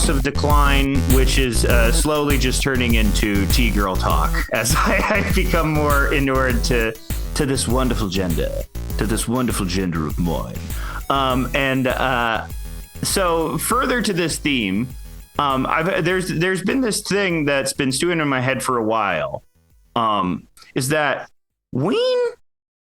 Haus of Decline, which is slowly just turning into T-girl talk as I become more inured to this wonderful gender, of mine. So further to this theme, there's been this thing that's been stewing in my head for a while, is that Ween,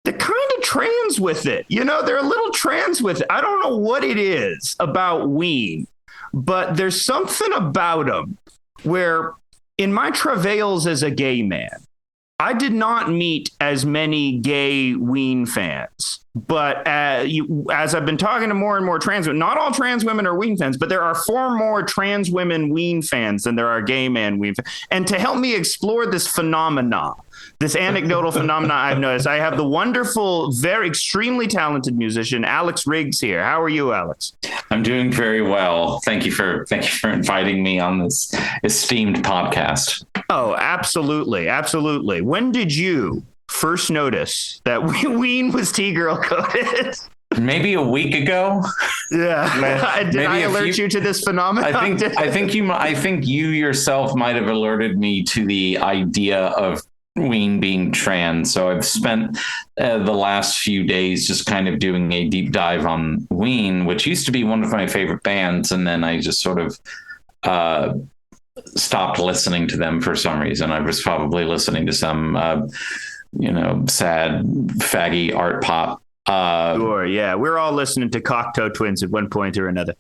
they're kind of trans with it. You know, they're a little trans with it. I don't know what it is about Ween, but there's something about them where in my travails as a gay man, I did not meet as many gay Ween fans. But as I've been talking to more and more trans women, not all trans women are Ween fans, but there are far more trans women Ween fans than there are gay man Ween fans. And to help me explore this phenomena, this anecdotal phenomena I've noticed, I have the wonderful, very extremely talented musician, Alex Riggs here. How are you, Alex? I'm doing very well. Thank you for inviting me on this esteemed podcast. Oh, absolutely. Absolutely. When did you first notice that Ween was T-girl coded? Maybe a week ago. Yeah. Did I alert you to this phenomenon? I think you yourself might have alerted me to the idea of Ween being trans. So I've spent the last few days just kind of doing a deep dive on Ween, which used to be one of my favorite bands. And then I just sort of stopped listening to them for some reason. I was probably listening to some, sad, faggy art pop. Sure, yeah. We're all listening to Cocteau Twins at one point or another.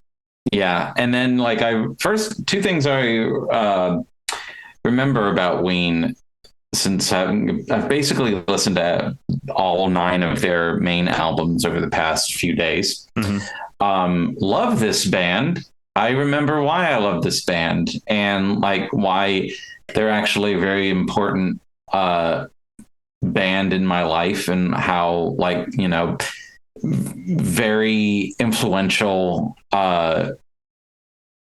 Yeah. And then two things I remember about Ween, since I've basically listened to all 9 of their main albums over the past few days. Mm-hmm. Love this band. I remember why I love this band and why they're actually a very important band in my life, and how very influential,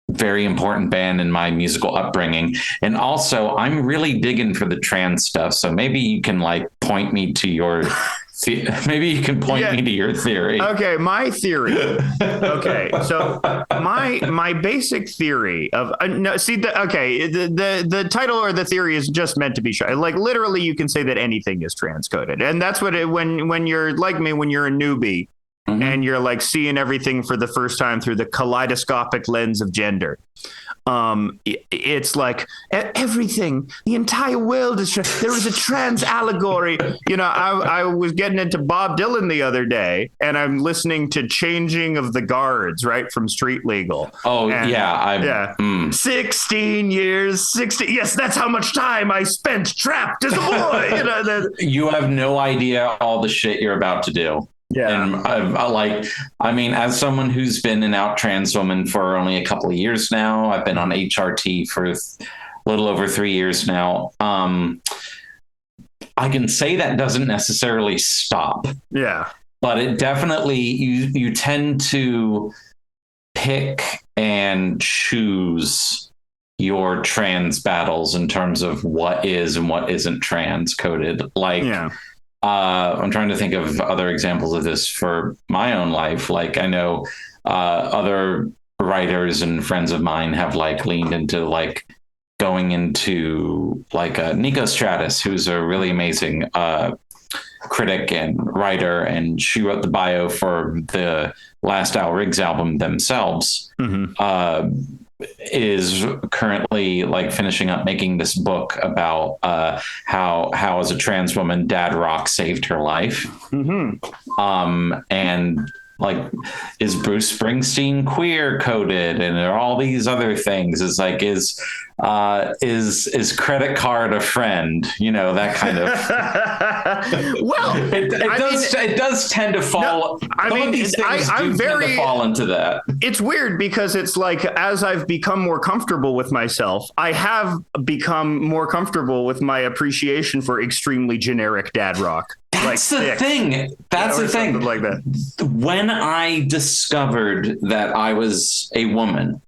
very important band in my musical upbringing. And also I'm really digging for the trans stuff. So maybe you can point me to your me to your theory. Okay. My theory. Okay. So my basic theory of the title or the theory is just meant to be shy. Literally you can say that anything is transcoded. And that's what when you're like me, when you're a newbie, mm-hmm. and you're seeing everything for the first time through the kaleidoscopic lens of gender. It's everything, the entire world is there was a trans allegory. I was getting into Bob Dylan the other day, and I'm listening to Changing of the Guards, right, from Street Legal. Oh, and, yeah. 16 years, 60. Yes, that's how much time I spent trapped as a boy. You have no idea all the shit you're about to do. Yeah. And as someone who's been an out trans woman for only a couple of years now, I've been on HRT for a little over 3 years now. I can say that doesn't necessarily stop. Yeah. But it definitely, you tend to pick and choose your trans battles in terms of what is and what isn't trans coded. I'm trying to think of other examples of this for my own life. I know other writers and friends of mine have leaned into going into Nico Stratus, who's a really amazing critic and writer, and she wrote the bio for the last Al Riggs album themselves. Mm-hmm. Is currently finishing up making this book about how as a trans woman Dad Rock saved her life. Mm-hmm. And is Bruce Springsteen queer coded, and there are all these other things. Is credit card a friend? That kind of. Well, it does tend to fall. No, I'm very tend to fall into that. It's weird because it's as I've become more comfortable with myself, I have become more comfortable with my appreciation for extremely generic dad rock. That's the thing. That's the thing. Like that. When I discovered that I was a woman,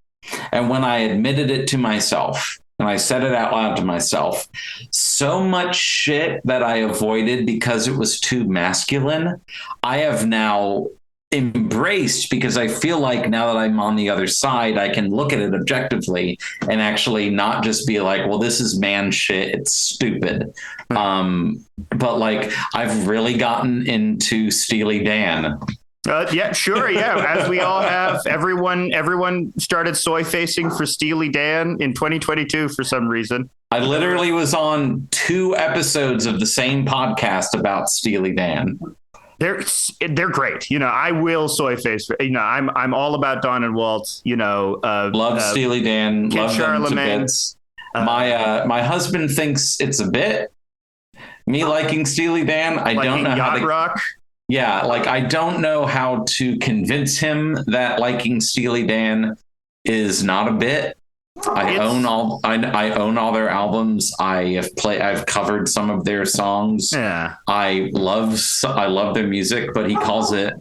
and when I admitted it to myself, and I said it out loud to myself, so much shit that I avoided because it was too masculine, I have now embraced, because I feel like now that I'm on the other side, I can look at it objectively and actually not just be like, well, this is man shit, it's stupid. But like, I've really gotten into Steely Dan. Yeah, sure. Yeah. As we all have, everyone started soy facing for Steely Dan in 2022 for some reason. I literally was on 2 episodes of the same podcast about Steely Dan. They're great. You know, I will soy face. You know, I'm all about Don and Walt. You know, love Steely Dan. Kid Love Charlemagne. them to bits. My husband thinks it's a bit. Me liking Steely Dan, I don't know how to rock. Yeah, like I don't know how to convince him that liking Steely Dan is not a bit. I own all their albums. I've covered some of their songs. Yeah. I love their music, but he calls it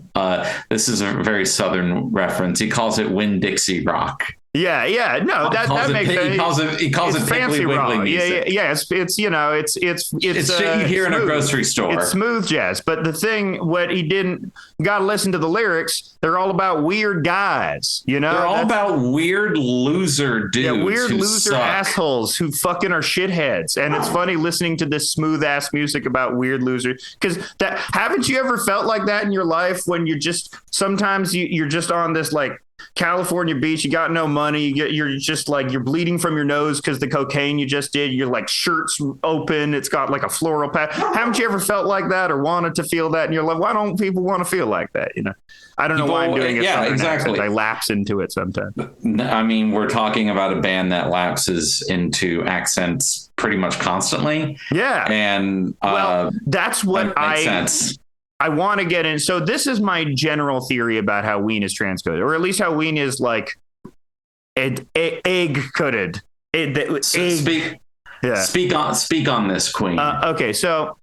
this is a very Southern reference. He calls it Winn-Dixie rock. Yeah. No, that makes sense. He calls it fancy rock. Yeah. It's you know, it's shit you hear in a grocery store. It's smooth jazz. But the thing, what he didn't, got to listen to the lyrics. They're all about weird guys. You know, they're all about weird loser dudes. Yeah, weird loser suck. assholes who fucking are shitheads. And it's funny listening to this smooth ass music about weird losers. Because haven't you ever felt like that in your life when you're just sometimes you're just on this like California beach, you got no money, you're just like, you're bleeding from your nose because the cocaine you just did, your like shirt's open, it's got like a floral pad. Haven't you ever felt like that or wanted to feel that? And you're like, why don't people want to feel like that? You know, I don't know why I'm doing it. Yeah, exactly. Accent. I lapse into it sometimes. I mean, we're talking about a band that lapses into accents pretty much constantly. Yeah. And that's what sense. I want to get in. So this is my general theory about how Ween is transcoded, or at least how Ween is like egg coded. Speak on this, Queen. Okay, so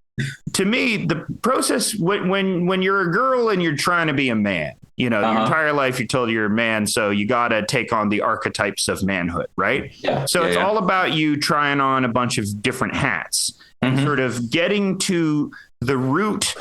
to me, the process when you're a girl and you're trying to be a man, you know, your entire life you're told you're a man, so you got to take on the archetypes of manhood, right? Yeah. So it's all about you trying on a bunch of different hats and sort of getting to the root.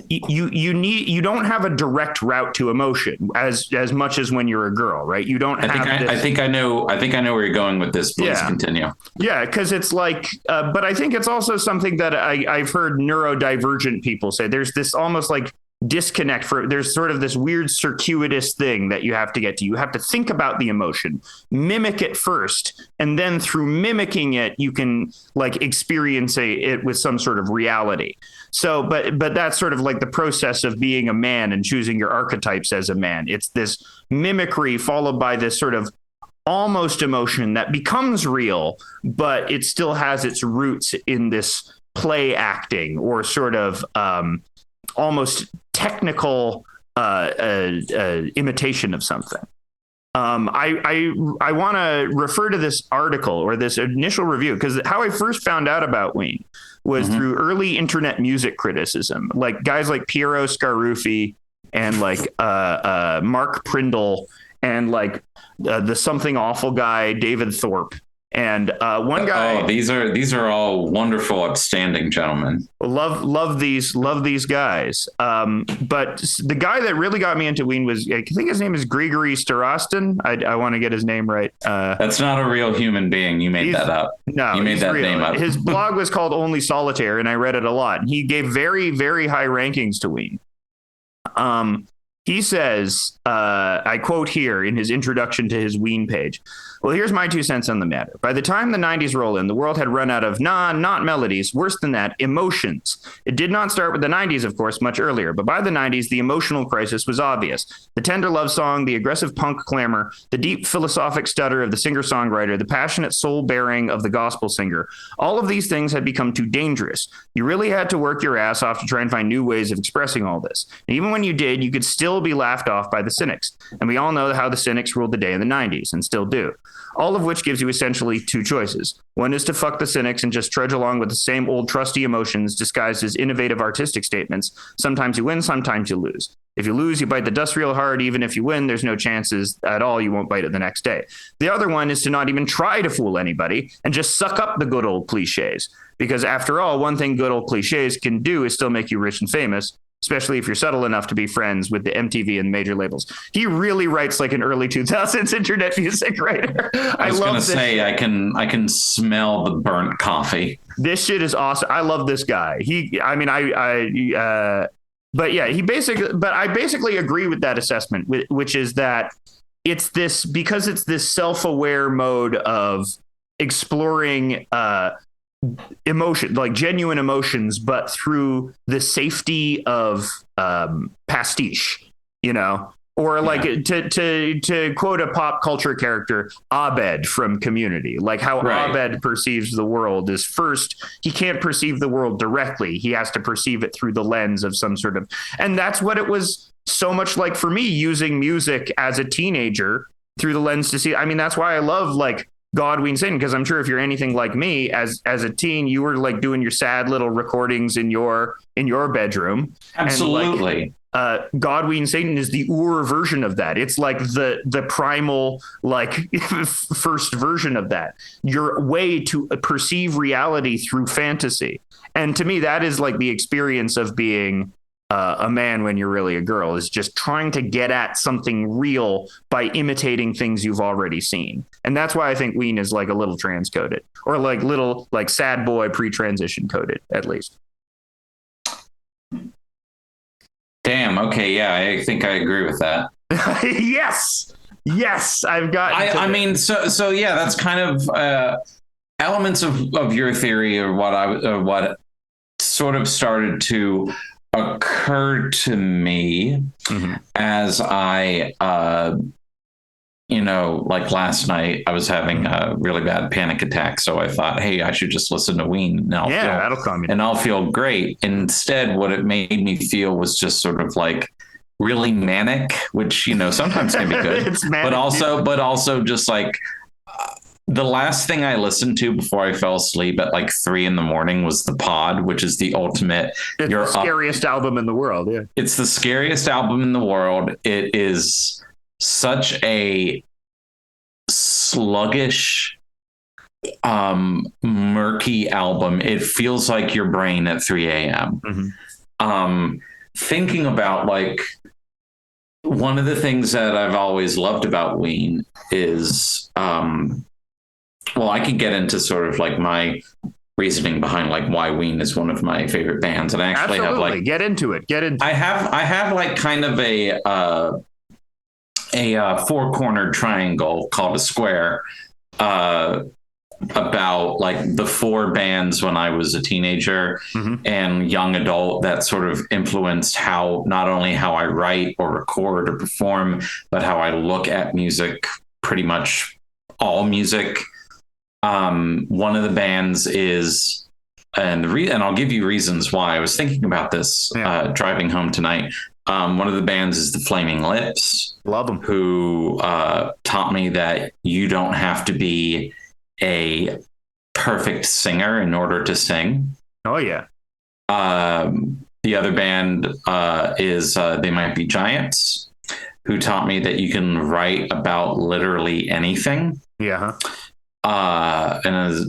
You don't have a direct route to emotion as much as when you're a girl, right? You don't I think I know where you're going with this. Please continue. Yeah, because it's like, but I think it's also something that I've heard neurodivergent people say. There's this almost like disconnect there's sort of this weird circuitous thing that you have to get to. You have to think about the emotion, mimic it first, and then through mimicking it, you can like experience it with some sort of reality. So, but that's sort of like the process of being a man and choosing your archetypes as a man. It's this mimicry followed by this sort of almost emotion that becomes real, but it still has its roots in this play acting or sort of almost technical imitation of something. I want to refer to this article or this initial review because how I first found out about Ween was through early internet music criticism, like guys like Piero Scaruffi and like Mark Prindle and like the Something Awful guy, David Thorpe. And one guy. Oh, these are all wonderful, upstanding gentlemen. Love these guys. But the guy that really got me into Ween was, I think his name is Grigory Starostin. I want to get his name right. That's not a real human being. You made that up. No, you made that real. name up. His blog was called Only Solitaire, and I read it a lot. And he gave very, very high rankings to Ween. He says, I quote here in his introduction to his Ween page, well, here's my 2 cents on the matter. By the time the 90s roll in, the world had run out of not melodies, worse than that, emotions. It did not start with the 90s, of course, much earlier, but by the 90s, the emotional crisis was obvious. The tender love song, the aggressive punk clamor, the deep philosophic stutter of the singer-songwriter, the passionate soul-bearing of the gospel singer, all of these things had become too dangerous. You really had to work your ass off to try and find new ways of expressing all this. And even when you did, you could still be laughed off by the cynics. And we all know how the cynics ruled the day in the 90s and still do. All of which gives you essentially 2 choices. One is to fuck the cynics and just trudge along with the same old trusty emotions disguised as innovative artistic statements. Sometimes you win, sometimes you lose. If you lose, you bite the dust real hard. Even if you win, there's no chances at all you won't bite it the next day. The other one is to not even try to fool anybody and just suck up the good old cliches. Because after all, one thing good old cliches can do is still make you rich and famous. especially if you're subtle enough to be friends with the MTV and major labels. He really writes like an early 2000s internet music writer. I was going to say, I can smell the burnt coffee. This shit is awesome. I love this guy. But yeah, I basically agree with that assessment, which is that it's this self-aware mode of exploring emotion, like genuine emotions, but through the safety of pastiche, or like to quote a pop culture character, Abed from Community, like how Abed perceives the world is first, he can't perceive the world directly. He has to perceive it through the lens of some sort of, and that's what it was so much like for me using music as a teenager through the lens to see. I mean, that's why I love like God, Ween, Satan, because I'm sure if you're anything like me as a teen, you were like doing your sad little recordings in your bedroom. Absolutely. And, God, Ween, Satan is the version of that. It's like the primal, like first version of that. Your way to perceive reality through fantasy. And to me, that is like the experience of being a man when you're really a girl, is just trying to get at something real by imitating things you've already seen. And that's why I think Ween is like a little transcoded, or like little like sad boy pre-transition coded, at least. Damn. Okay. Yeah, I think I agree with that. Yes. I've got. I mean, so yeah, that's kind of elements of your theory, or what sort of started to occur to me as I, like last night, I was having a really bad panic attack. So I thought, hey, I should just listen to Ween, and that'll calm you down. And I'll feel great. Instead, what it made me feel was just sort of like really manic, which, sometimes can be good, but also just like, the last thing I listened to before I fell asleep at like 3 a.m. was The Pod, which is the ultimate. It's the scariest album in the world. Yeah. It's the scariest album in the world. It is such a sluggish, murky album. It feels like your brain at 3 a.m. Thinking about like, one of the things that I've always loved about Ween is, well, I could get into sort of like my reasoning behind like why Ween is one of my favorite bands, and I actually have like get into it. I have like kind of a four-cornered triangle called a square about like the 4 bands when I was a teenager and young adult that sort of influenced not only how I write or record or perform, but how I look at music, pretty much all music. One of the bands is, and I'll give you reasons why. I was thinking about this driving home tonight. One of the bands is the Flaming Lips. Love them. Who taught me that you don't have to be a perfect singer in order to sing. Oh yeah. The other band is They Might Be Giants, who taught me that you can write about literally anything. Yeah. And a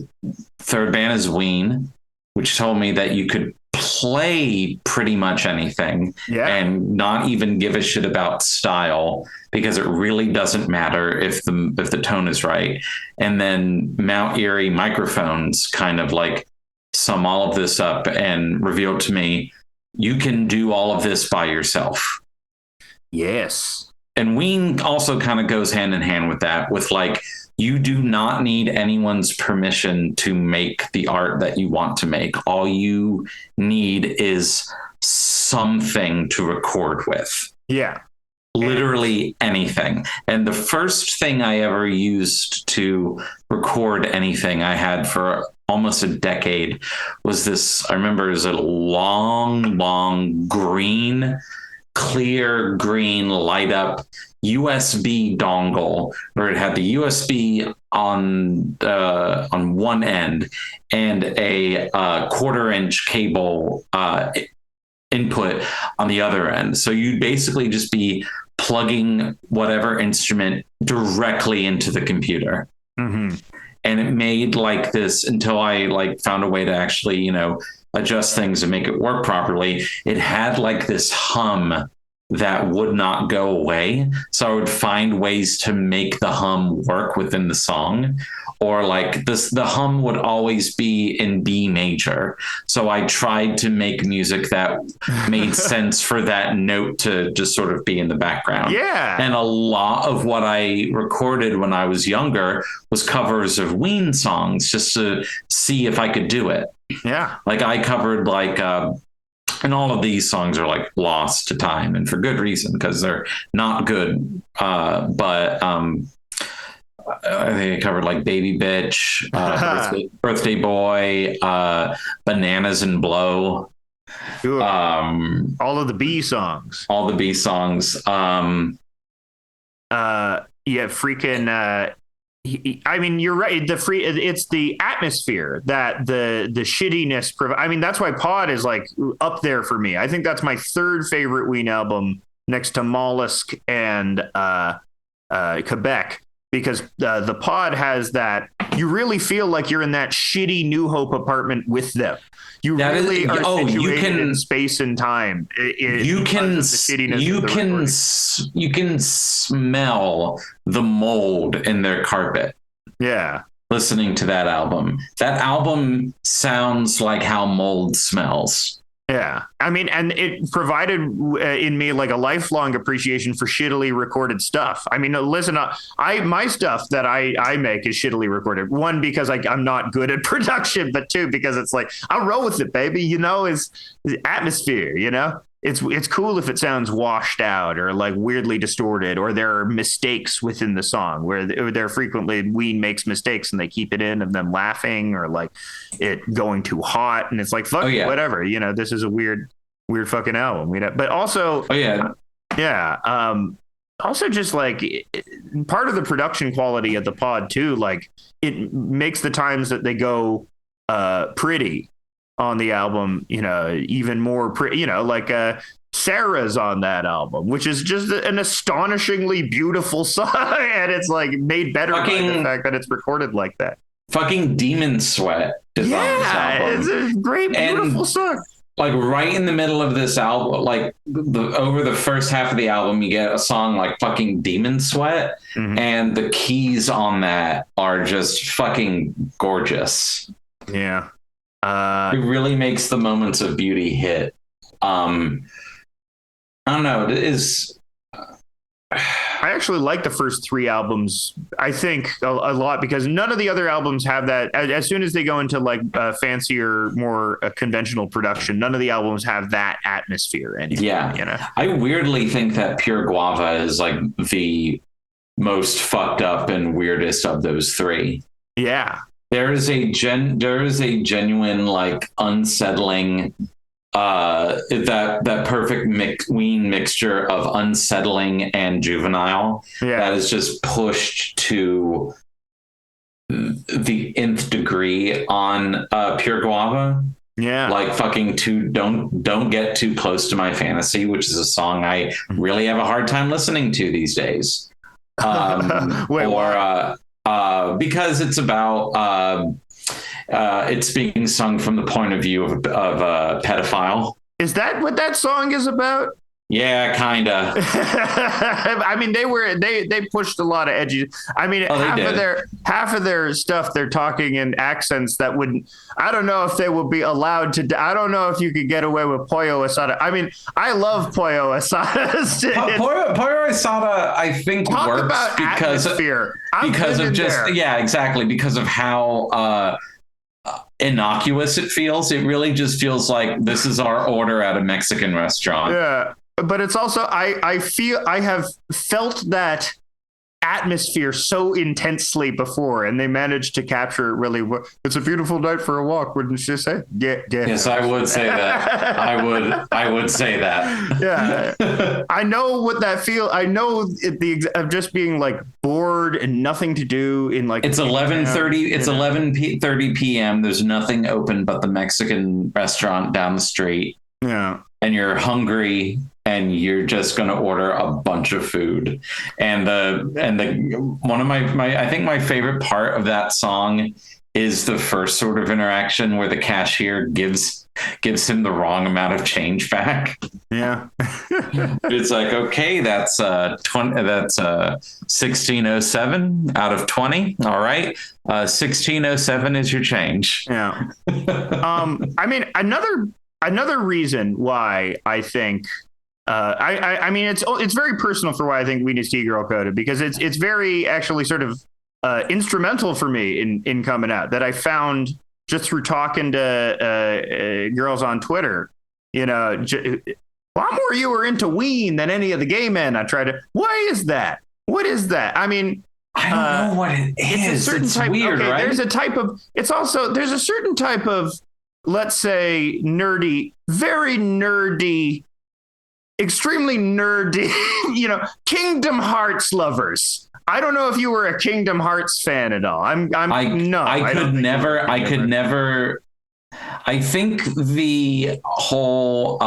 third band is Ween, which told me that you could play pretty much anything and not even give a shit about style, because it really doesn't matter if the tone is right. And then Mount Erie Microphones kind of like sum all of this up and revealed to me, you can do all of this by yourself. Yes. And Ween also kind of goes hand in hand with that, with like, you do not need anyone's permission to make the art that you want to make. All you need is something to record with. Yeah. Literally anything. And the first thing I ever used to record anything I had for almost a decade was this, I remember it was a long green, clear green light up USB dongle, where it had the USB on one end and a 1/4-inch cable input on the other end. So you'd basically just be plugging whatever instrument directly into the computer. And it made like this, until I like found a way to actually, adjust things and make it work properly, it had like this hum that would not go away. So I would find ways to make the hum work within the song, or like this, the hum would always be in B major. So I tried to make music that made sense for that note to just sort of be in the background. Yeah. And a lot of what I recorded when I was younger was covers of Ween songs just to see if I could do it. Yeah. Like I covered like, and all of these songs are like lost to time, and for good reason, because they're not good. But I think I covered like Baby Bitch, Birthday Boy, Bananas and Blow. Sure. All of the B songs. All the B songs. Yeah, freaking. I mean, you're right. It's the atmosphere that the shittiness. I mean, that's why Pod is like up there for me. I think that's my third favorite Ween album, next to Mollusk and Quebec, because the Pod has that. You really feel like you're in that shitty New Hope apartment with them. You that really is, are situated in space and time. You can smell the mold in their carpet. Yeah. Listening to that album sounds like how mold smells. Yeah. I mean, and it provided in me like a lifelong appreciation for shittily recorded stuff. I mean, listen, my stuff that I make is shittily recorded. One, because I'm not good at production, but two, because it's like, I'll roll with it, baby. You know, it's atmosphere, you know? It's cool if it sounds washed out or like weirdly distorted, or there are mistakes within the song where they're frequently Ween makes mistakes and they keep it in of them laughing, or like it going too hot. And it's like, fuck, whatever, you know, this is a weird fucking album. But also, also just like part of the production quality of the Pod too, like it makes the times that they go pretty on the album, you know, even more pretty, you know, like Sarah's on that album, which is just an astonishingly beautiful song, and it's like made better by the fact that it's recorded like that. Fucking Demon Sweat is on this album. It's a great, beautiful song. Like right in the middle of this album, like over the first half of the album, you get a song like fucking Demon Sweat, and the keys on that are just fucking gorgeous. Yeah. It really makes the moments of beauty hit. I don't know. It is. I actually like the first three albums, I think, a lot, because none of the other albums have that. As soon as they go into like fancier, more conventional production, none of the albums have that atmosphere anymore. Yeah. You know? I weirdly think that Pure Guava is like the most fucked up and weirdest of those three. Yeah. There is a genuine like unsettling that perfect Ween mixture of unsettling and juvenile that is just pushed to the nth degree on Pure Guava. Yeah, like fucking don't get too close to my fantasy, which is a song I really have a hard time listening to these days. Because it's about it's being sung from the point of view of a pedophile. Is that what that song is about? Yeah, kinda. I mean, they pushed a lot of edgy. I mean, half of their stuff, they're talking in accents that wouldn't. I don't know if they would be allowed to. I don't know if you could get away with Pollo Asada. I mean, I love Pollo Asada. Pollo Asada, I think, works because of just exactly, because of how innocuous it feels. It really just feels like this is our order at a Mexican restaurant. Yeah. But it's also, I have felt that atmosphere so intensely before, and they managed to capture it really well. It's a beautiful night for a walk, wouldn't you say? Yeah. Yes, I would say that. I would say that. Yeah. I know what that feel. I know of just being like bored and nothing to do in like. It's 11:30. It's 11:30 p.m. There's nothing open but the Mexican restaurant down the street. Yeah. And you're hungry, and you're just going to order a bunch of food. And one of my I think my favorite part of that song is the first sort of interaction where the cashier gives gives him the wrong amount of change back. Yeah. It's like, okay, that's 20, that's 1607 out of 20. All right. 1607 is your change. Yeah. I mean, another reason why I think I mean it's very personal for why I think Ween is T-girl coded, because it's very actually sort of instrumental for me in coming out, that I found just through talking to girls on Twitter. You know, a lot more you were into Ween than any of the gay men I tried to. Why is that? What is that? I mean, I don't know what it is. It's weird, right? There's a type of. There's a certain type of, let's say, nerdy, very nerdy, extremely nerdy, Kingdom Hearts lovers. I don't know if you were a Kingdom Hearts fan at all. I could never. I think the whole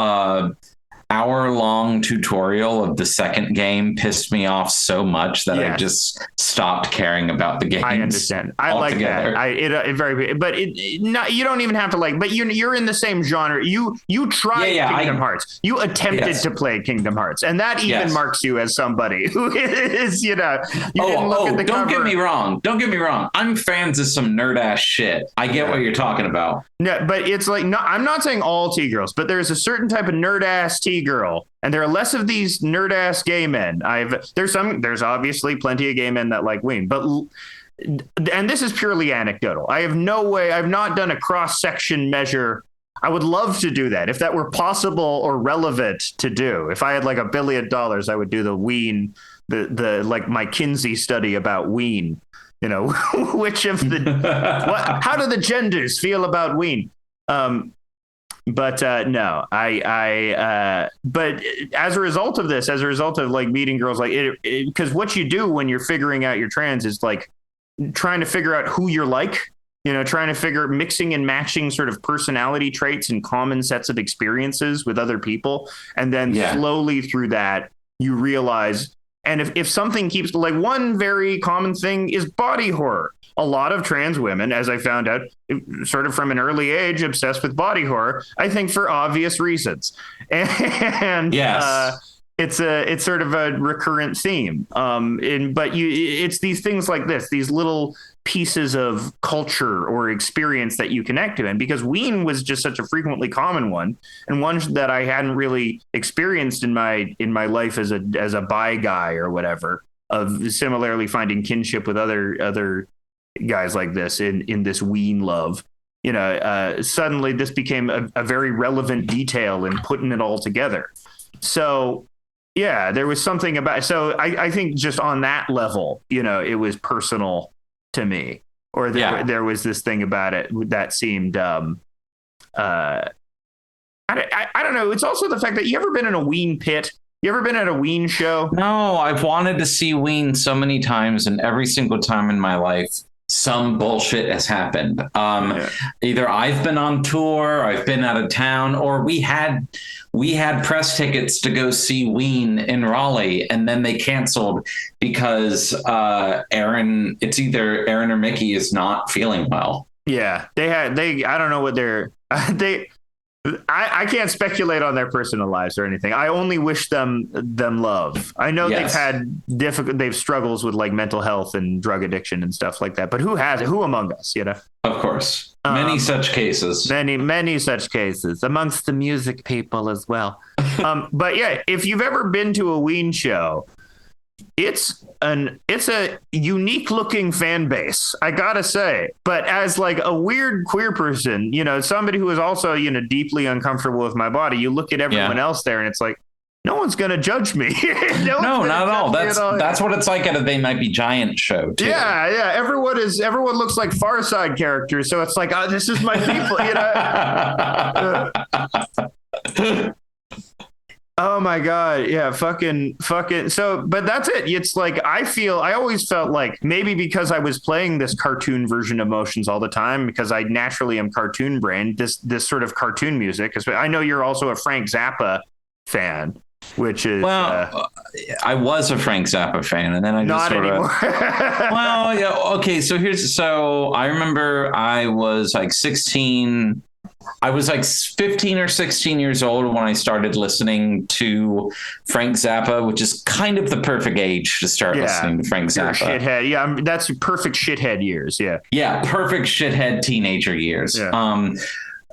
hour-long tutorial of the second game pissed me off so much that I just stopped caring about the game. I understand. I altogether. like that. You don't even have to like. But you're in the same genre. You tried Kingdom Hearts. You attempted to play Kingdom Hearts, and that even marks you as somebody who is, you didn't look at the don't cover. Don't get me wrong. I'm fans of some nerd ass shit. I get what you're talking about. No, but it's like, no, I'm not saying all T-girls, but there's a certain type of nerd ass T-girl, and there are less of these nerd ass gay men. There's obviously plenty of gay men that like Ween, and this is purely anecdotal. I've not done a cross section measure. I would love to do that if that were possible or relevant to do. If I had like $1 billion, I would do the Ween, the like my Kinsey study about Ween. Which of how do the genders feel about Ween? No, but as a result of this, as a result of like meeting girls, like because what you do when you're figuring out your trans is like trying to figure out who you're like, trying to figure mixing and matching sort of personality traits and common sets of experiences with other people. And then slowly through that, you realize. And if something keeps, like, one very common thing is body horror. A lot of trans women, as I found out, sort of from an early age, obsessed with body horror, I think for obvious reasons. And it's sort of a recurrent theme. It's these things like this, these little pieces of culture or experience that you connect to. And because Ween was just such a frequently common one, and one that I hadn't really experienced in my life as a bi guy or whatever, of similarly finding kinship with other guys like this in this Ween love, suddenly this became a very relevant detail in putting it all together. So yeah, there was something about, so I think just on that level, it was personal to me, or there was this thing about it that seemed, I don't know. It's also the fact that you ever been in a Ween pit? You ever been at a Ween show? No, I've wanted to see Ween so many times, and every single time in my life, some bullshit has happened. Either I've been on tour, I've been out of town, or we had press tickets to go see Ween in Raleigh, and then they canceled because Aaron or Mickey is not feeling well. Yeah, I don't know what I can't speculate on their personal lives or anything. I only wish them love. I know they've had they've struggles with like mental health and drug addiction and stuff like that. But who among us, Of course. Many such cases. Many such cases amongst the music people as well. But yeah, if you've ever been to a Ween show, it's a unique looking fan base, I gotta say. But as like a weird queer person, somebody who is also, deeply uncomfortable with my body, you look at everyone else there and it's like, no one's gonna judge me. No, not at all. That's what it's like at a They Might Be Giant show too. Yeah. Everyone looks like Far Side characters, so it's like, oh, this is my people. Oh my God. Yeah. Fucking. So, but that's it. It's like, I always felt like maybe because I was playing this cartoon version of Motions all the time, because I naturally am cartoon brained, this sort of cartoon music. I know you're also a Frank Zappa fan, which is, I was a Frank Zappa fan, and then I just not anymore. Well, yeah. Okay. So I remember I was like 16, I was like 15 or 16 years old when I started listening to Frank Zappa, which is kind of the perfect age to start listening to Frank Zappa. You're a shithead. Yeah, that's perfect shithead years. Yeah. Yeah, perfect shithead teenager years. Yeah.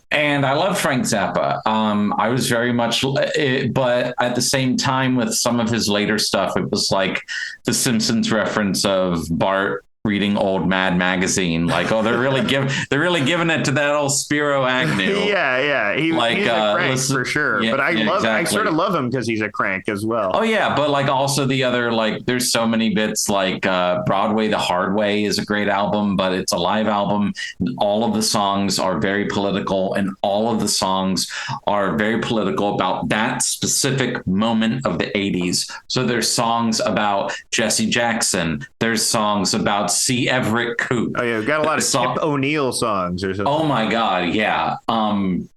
And I love Frank Zappa. I was very much, but at the same time, with some of his later stuff, it was like the Simpsons reference of Bart reading old Mad magazine. Like, oh, they're really giving it to that old Spiro Agnew. Yeah. He's a crank for sure. Yeah, but I sort of love him because he's a crank as well. Oh yeah, but like also the other, like there's so many bits, like Broadway the Hard Way is a great album, but it's a live album. All of the songs are very political, and all of the songs are very political about that specific moment of the 80s. So there's songs about Jesse Jackson. There's songs about C. Everett Koop. Oh yeah, we've got a lot of Tip O'Neill songs or something. Oh my God, yeah. And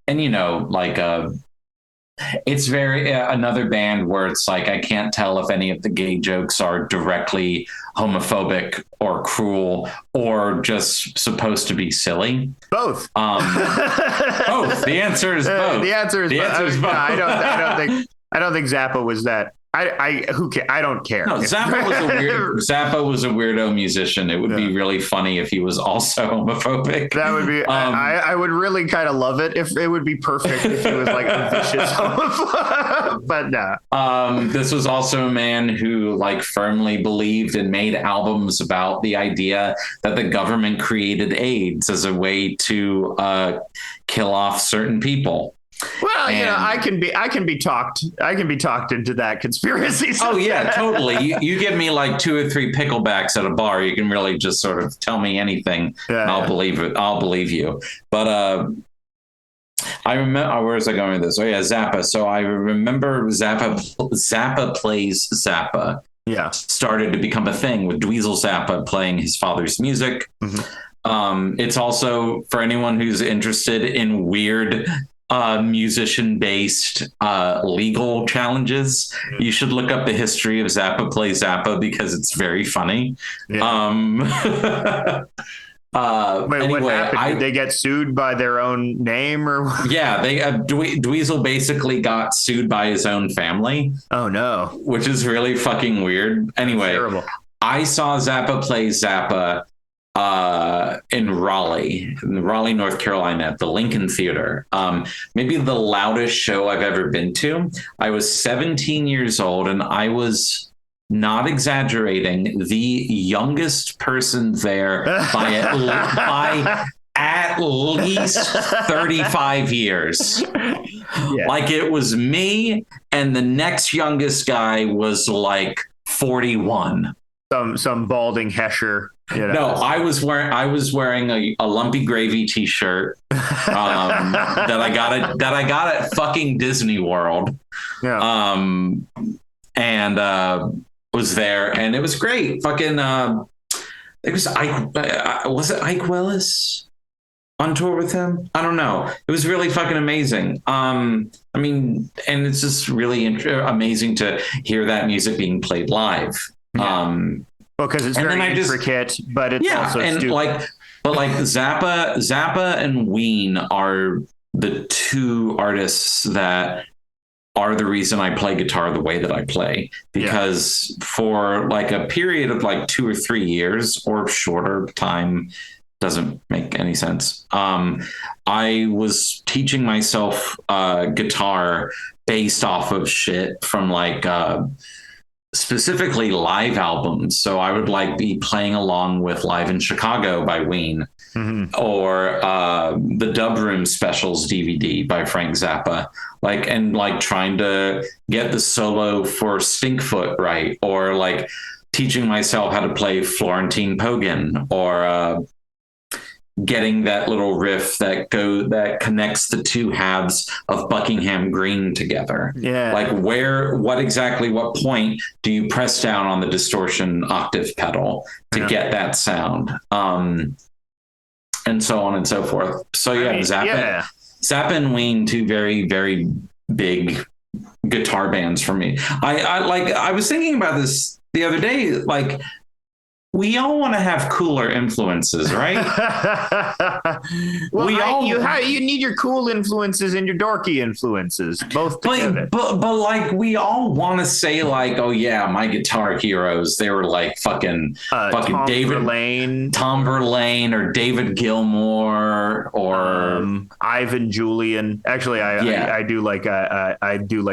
you know, like it's very another band where it's like I can't tell if any of the gay jokes are directly homophobic or cruel or just supposed to be silly. Both. Both. The answer is both. The answer is both. I don't think Zappa was that. I don't care. No, Zappa was a weirdo musician. It would be really funny if he was also homophobic. That would be. I would really kind of love it if it would be perfect if he was like a vicious homophobe. But no. This was also a man who like firmly believed and made albums about the idea that the government created AIDS as a way to kill off certain people. Well, you know, I can be talked into that conspiracy. Oh yeah, totally. You give me like 2 or 3 picklebacks at a bar, you can really just sort of tell me anything. And I'll believe it. I'll believe you. But I remember, where was I going with this? Oh yeah, Zappa. So I remember Zappa plays Zappa. Yeah, started to become a thing with Dweezil Zappa playing his father's music. Mm-hmm. It's also for anyone who's interested in weird musician-based legal challenges, you should look up the history of Zappa Plays Zappa because it's very funny. Yeah. Wait, anyway, what happened? Did they get sued by their own name or what? Yeah, they Dweezil basically got sued by his own family. Oh no, which is really fucking weird. Anyway, terrible. I saw Zappa Plays Zappa in Raleigh, North Carolina, at the Lincoln Theater. Maybe the loudest show I've ever been to. I was 17 years old, and I was, not exaggerating, the youngest person there by at least 35 years. Yeah. Like it was me, and the next youngest guy was like 41. Some balding Hesher. You know. No, I was wearing a Lumpy Gravy T-shirt that I got at fucking Disney World. Yeah. And was there, and it was great. Fucking it was Ike. Was it Ike Willis on tour with him? I don't know. It was really fucking amazing. I mean, and it's just really amazing to hear that music being played live. Yeah. Well, because it's very intricate, but it's also stupid. But Zappa and Ween are the 2 artists that are the reason I play guitar the way that I play. Because for like a period of like 2 or 3 years or shorter time, doesn't make any sense. I was teaching myself guitar based off of shit from like specifically live albums. So I would like be playing along with Live in Chicago by Ween, or the Dub Room Specials DVD by Frank Zappa, and trying to get the solo for Stinkfoot right, or like teaching myself how to play Florentine Pogan, or getting that little riff that connects the 2 halves of Buckingham Green together. Yeah. Like what point do you press down on the distortion octave pedal to get that sound? And so on and so forth. So Zappa and Ween, 2 very, very big guitar bands for me. I was thinking about this the other day, like we all want to have cooler influences, right? Well, you need your cool influences and your dorky influences both together. But like we all want to say like, oh yeah, my guitar heroes, they were like fucking Tom Verlaine or David Gilmour or Ivan Julian. Actually, I do like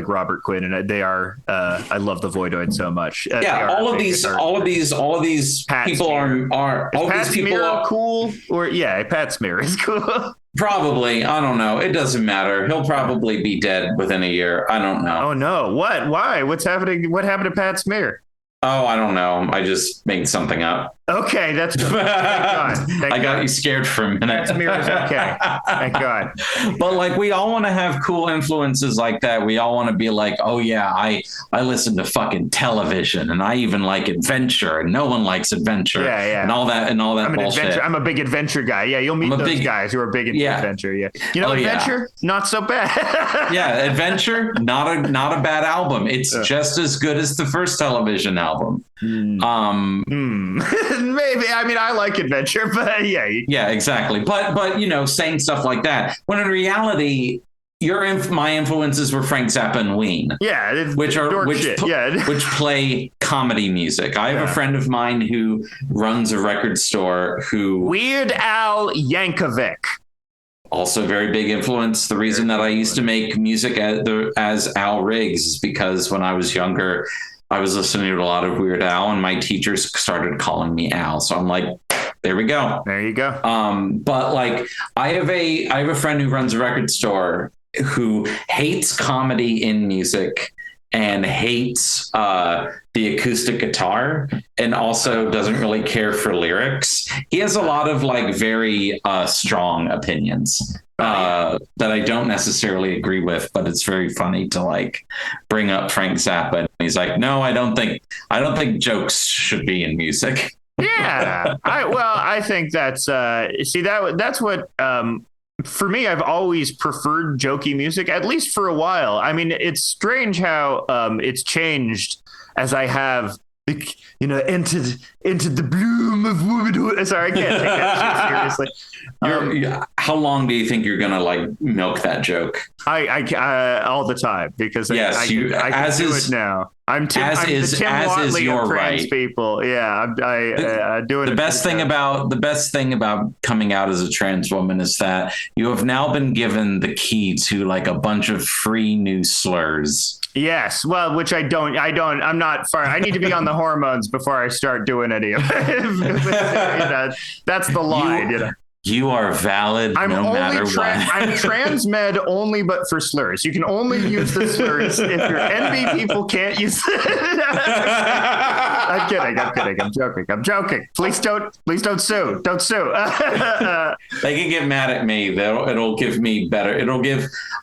Robert Quinn, and they are I love the Voidoid so much. All of these Pat people Smear. are all Pat these people Smear are cool, or Pat Smear is cool. Probably. I don't know. It doesn't matter. He'll probably be dead within a year. I don't know. Oh no. What? Why? What's happening? What happened to Pat Smear? Oh, I don't know. I just made something up. Okay, that's good. Thank God. I got you scared for a minute. Pat Smear is okay. Thank God. But like, we all want to have cool influences like that. We all want to be like, oh yeah, I listen to fucking television, and I even like adventure, and no one likes adventure. Yeah. And all that bullshit. I'm a big adventure guy. Yeah, you'll meet those guys who are big into adventure. Yeah. You know, adventure, not so bad. Yeah, adventure, not a bad album. It's just as good as the first television album. Maybe. I mean, I like adventure, but yeah, exactly. But you know, saying stuff like that when in reality, my influences were Frank Zappa and Ween. Yeah, which play comedy music. I have a friend of mine who runs a record store who Weird Al Yankovic. Also very big influence. The reason that I used to make music as Al Riggs is because when I was younger, I was listening to a lot of Weird Al, and my teachers started calling me Al. So I'm like, there we go. There you go. But like, I have a friend who runs a record store who hates comedy in music and hates the acoustic guitar, and also doesn't really care for lyrics. He has a lot of like very strong opinions that I don't necessarily agree with, but it's very funny to like bring up Frank Zappa. And he's like, no, I don't think jokes should be in music. Yeah. I think that's that's what for me, I've always preferred jokey music, at least for a while. I mean, it's strange how it's changed as I have, entered the bloom of womanhood. Sorry, I can't take that shit seriously. How long do you think you're gonna like milk that joke? I all the time, because I can do it now. I'm the Tim Watley of trans people. Yeah, I do it. The best thing about coming out as a trans woman is that you have now been given the key to like a bunch of free new slurs. Yes, well, which I'm not far. I need to be on the hormones before I start doing any of it. That's the line. You are valid no matter what. I'm trans med only, but for slurs. You can only use the slurs if your NB people can't use it. I'm kidding. I'm joking. Please don't sue. Don't sue. They can get mad at me. It'll give me better.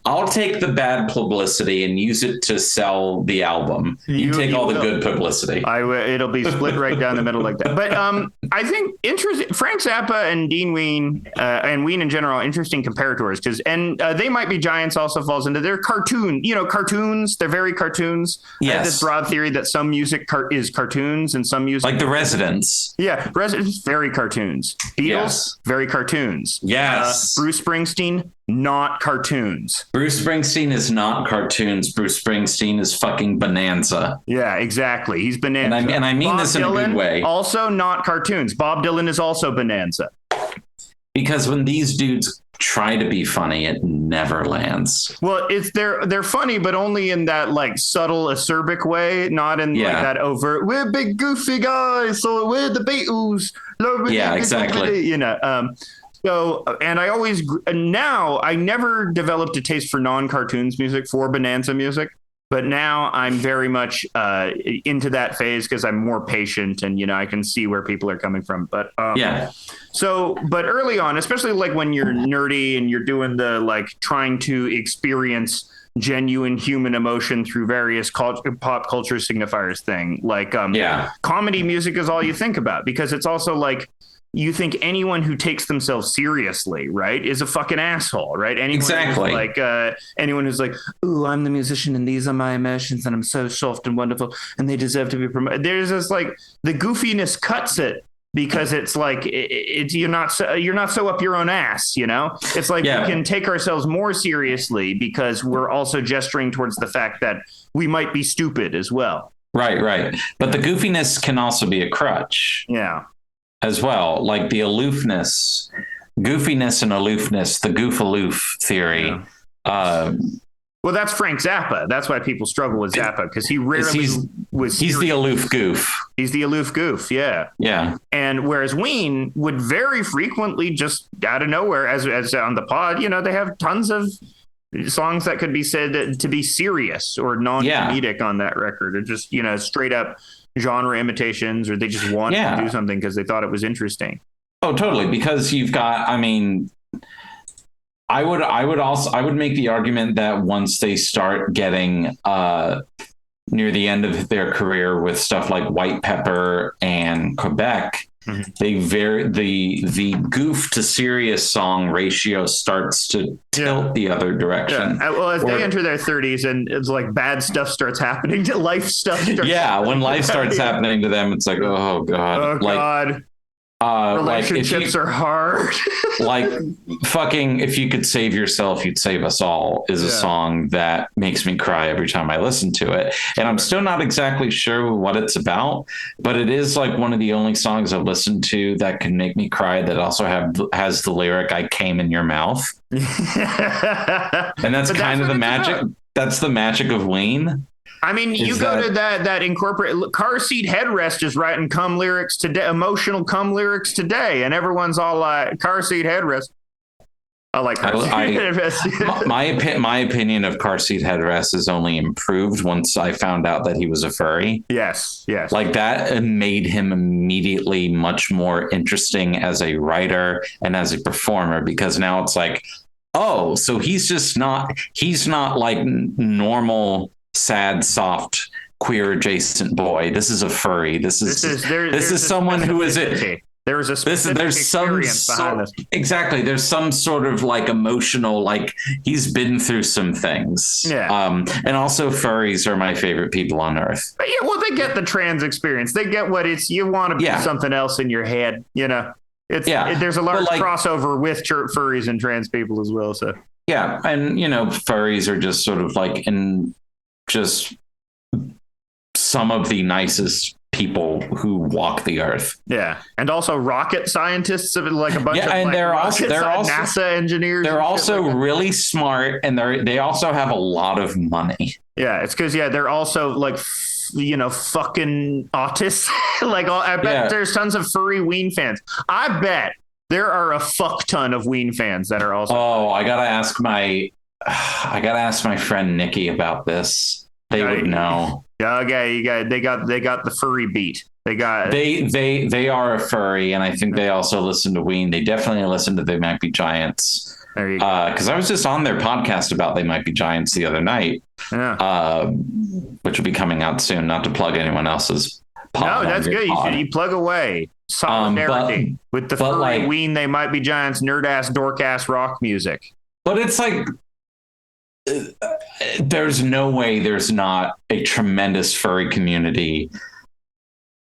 I'll take the bad publicity and use it to sell the album. You take all the good publicity. It'll be split right down the middle like that. But I think Frank Zappa and Dean Ween, and Ween in general, interesting comparators, because They Might Be Giants also falls into their cartoons. They're very cartoons. Yes. I have this broad theory that some music is cartoons and some music, like The Residents. Yeah, Residents, very cartoons. Beatles, very cartoons. Yes. Bruce Springsteen, not cartoons. Bruce Springsteen is not cartoons. Bruce Springsteen is fucking Bonanza. Yeah, exactly. He's Bonanza. And I mean Bob this in Dylan, a good way. Also not cartoons. Bob Dylan is also Bonanza. Because when these dudes try to be funny, it never lands. Well, they're funny, but only in that like subtle acerbic way, not in like that overt. We're big goofy guys, so we're the Beatles. Yeah, exactly. So, and I never developed a taste for non-cartoons music, for Bonanza music. But now I'm very much into that phase because I'm more patient and, I can see where people are coming from. But but early on, especially like when you're nerdy and you're doing the like trying to experience genuine human emotion through various pop culture signifiers thing, like comedy music is all you think about, because it's also like you think anyone who takes themselves seriously, right, is a fucking asshole, right? Anyone Exactly. Anyone who's like, ooh, I'm the musician and these are my emotions and I'm so soft and wonderful and they deserve to be promoted. There's this like the goofiness cuts it because it's like it's you're not so up your own ass, you know? It's like we can take ourselves more seriously because we're also gesturing towards the fact that we might be stupid as well. Right. But the goofiness can also be a crutch. Yeah. As well, like the goofiness and aloofness, the goof aloof theory. Yeah. Well, that's Frank Zappa. That's why people struggle with Zappa because he rarely was. He's the aloof goof. He's the aloof goof. Yeah. Yeah. And whereas Ween would very frequently just out of nowhere, as on the pod, you know, they have tons of songs that could be said to be serious or non-comedic on that record, or just, you know, straight up genre imitations, or they just wanted to do something because they thought it was interesting. Oh, totally. Because you've got, I mean, I would make the argument that once they start getting near the end of their career with stuff like White Pepper and Quebec, the goof to serious song ratio starts to tilt the other direction. Yeah. Well, as they enter their 30s and it's like bad stuff starts happening to life stuff. When life starts happening to them, it's like, oh God. Oh God. Relationships are hard. Like fucking If You Could Save Yourself, You'd Save Us All is a song that makes me cry every time I listen to it. And I'm still not exactly sure what it's about, but it is like one of the only songs I've listened to that can make me cry that also has the lyric, I came in your mouth. And that's kind of the magic. About. That's the magic of Ween. I mean, you go to that incorporate car seat headrest is writing cum lyrics today, emotional cum lyrics today, and everyone's all like car seat headrest. I like car seat headrest. My opinion of car seat headrest is only improved once I found out that he was a furry. Yes. Like that made him immediately much more interesting as a writer and as a performer, because now it's like, oh, so he's not like normal, sad, soft, queer adjacent boy. This is a furry. This is someone who is it. There was a specific experience behind this. Exactly. There's some sort of like emotional, like he's been through some things. Yeah. And also furries are my favorite people on earth. But yeah, well, they get the trans experience. They get what it's, you want to be something else in your head, you know. There's a large crossover with furries and trans people as well. So yeah. And you know, furries are just sort of like just some of the nicest people who walk the earth. Yeah. And also rocket scientists, like a bunch of and like they're also NASA engineers. They're also like really smart, and they also have a lot of money. Yeah, it's because they're also like fucking autists. Like I bet there's tons of furry Ween fans. I bet there are a fuck ton of Ween fans that are also. Oh, I gotta ask my friend Nikki about this. They would know. Okay, they got the furry beat. They are a furry, and I think they also listen to Ween. They definitely listen to They Might Be Giants. There you go. Because I was just on their podcast about They Might Be Giants the other night. Yeah. Which will be coming out soon. Not to plug anyone else's pod. No, that's good. You plug away. Solidarity with the furry Ween They Might Be Giants nerd ass dork ass rock music. But it's like. There's no way there's not a tremendous furry community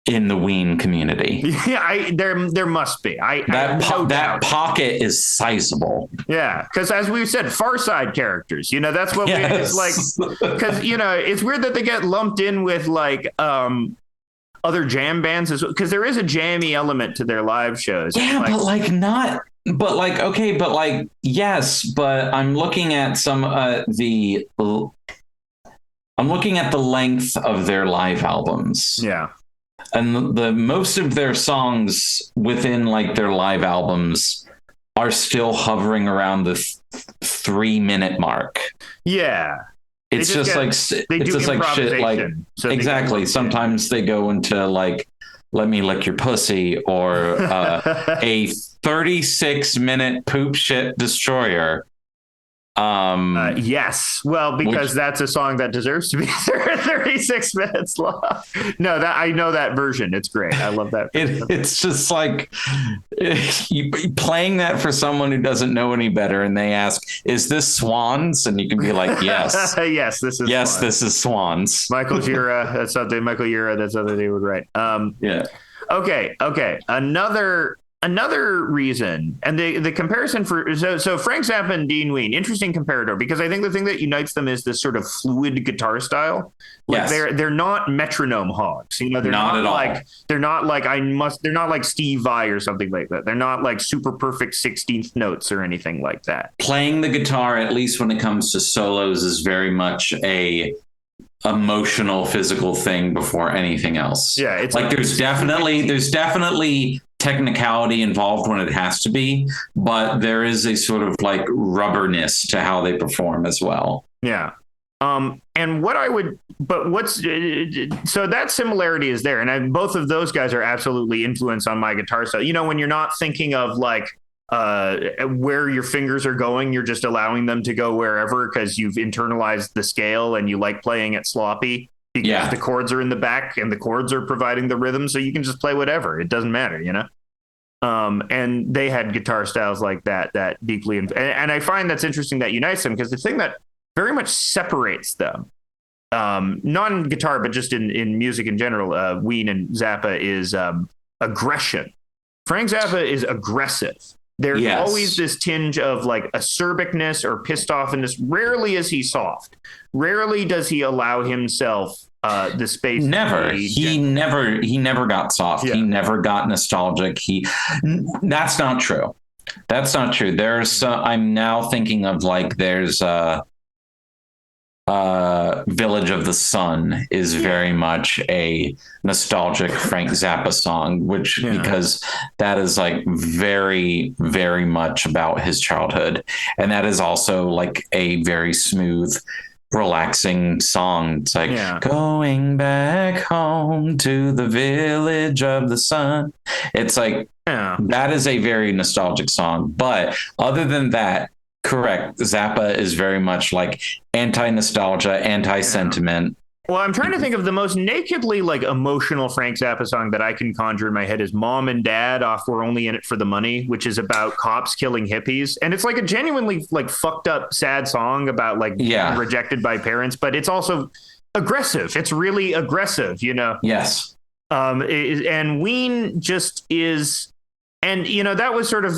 in the Ween community. Yeah, there must be. That pocket is sizable. Yeah, because as we've said, Far Side characters. That's what it's like. Because it's weird that they get lumped in with like other jam bands as well, because there is a jammy element to their live shows. Yeah, but like not. But like, okay, but like, yes, but I'm looking at I'm looking at the length of their live albums. Yeah. And the most of their songs within like their live albums are still hovering around the 3-minute mark. Yeah. It's just like shit. Like so exactly. Sometimes they go into like, let me lick your pussy, or a 36-minute poop shit destroyer. Yes. Well, because that's a song that deserves to be 36 minutes long. No, that I know that version. It's great. I love that. It's just like you playing that for someone who doesn't know any better, and they ask, "Is this Swans?" And you can be like, "Yes, yes, this is. Yes, Swans. this is Swans." Michael Gira. That's something. Michael Gira. That's something they would write. Yeah. Okay. Another reason, and the comparison for so Frank Zappa and Dean Ween, interesting comparator, because I think the thing that unites them is this sort of fluid guitar style. Like they're not metronome hogs, you know. They're not at all. They're not like Steve Vai or something like that. They're not like super perfect 16th notes or anything like that. Playing the guitar, at least when it comes to solos, is very much a emotional, physical thing before anything else. Yeah, it's like there's definitely technicality involved when it has to be, but there is a sort of like rubberness to how they perform as well. Yeah. And so that similarity is there. And both of those guys are absolutely influence on my guitar style. You know, when you're not thinking of like where your fingers are going, you're just allowing them to go wherever because you've internalized the scale and you like playing it sloppy. Because the chords are in the back and the chords are providing the rhythm, so you can just play whatever. It doesn't matter, you know? And they had guitar styles like that deeply. And I find that's interesting that unites them, because the thing that very much separates them, not in guitar, but just in music in general, Ween and Zappa, is aggression. Frank Zappa is aggressive. There's always this tinge of like acerbicness or pissed offness. Rarely is he soft. Rarely does he allow himself the space. Never. He never got soft. Yeah. He never got nostalgic. That's not true. That's not true. I'm now thinking of like there's Village of the Sun is very much a nostalgic Frank Zappa song, because that is like very, very much about his childhood. And that is also like a very smooth, relaxing song. It's like going back home to the Village of the Sun. It's like, that is a very nostalgic song. But other than that, correct. Zappa is very much like anti-nostalgia, anti-sentiment. Well, I'm trying to think of the most nakedly like emotional Frank Zappa song that I can conjure in my head is Mom and Dad off We're Only in It for the Money, which is about cops killing hippies. And it's like a genuinely like fucked up, sad song about like being rejected by parents, but it's also aggressive. It's really aggressive, you know? Yes. And Ween just is... And, you know, that was sort of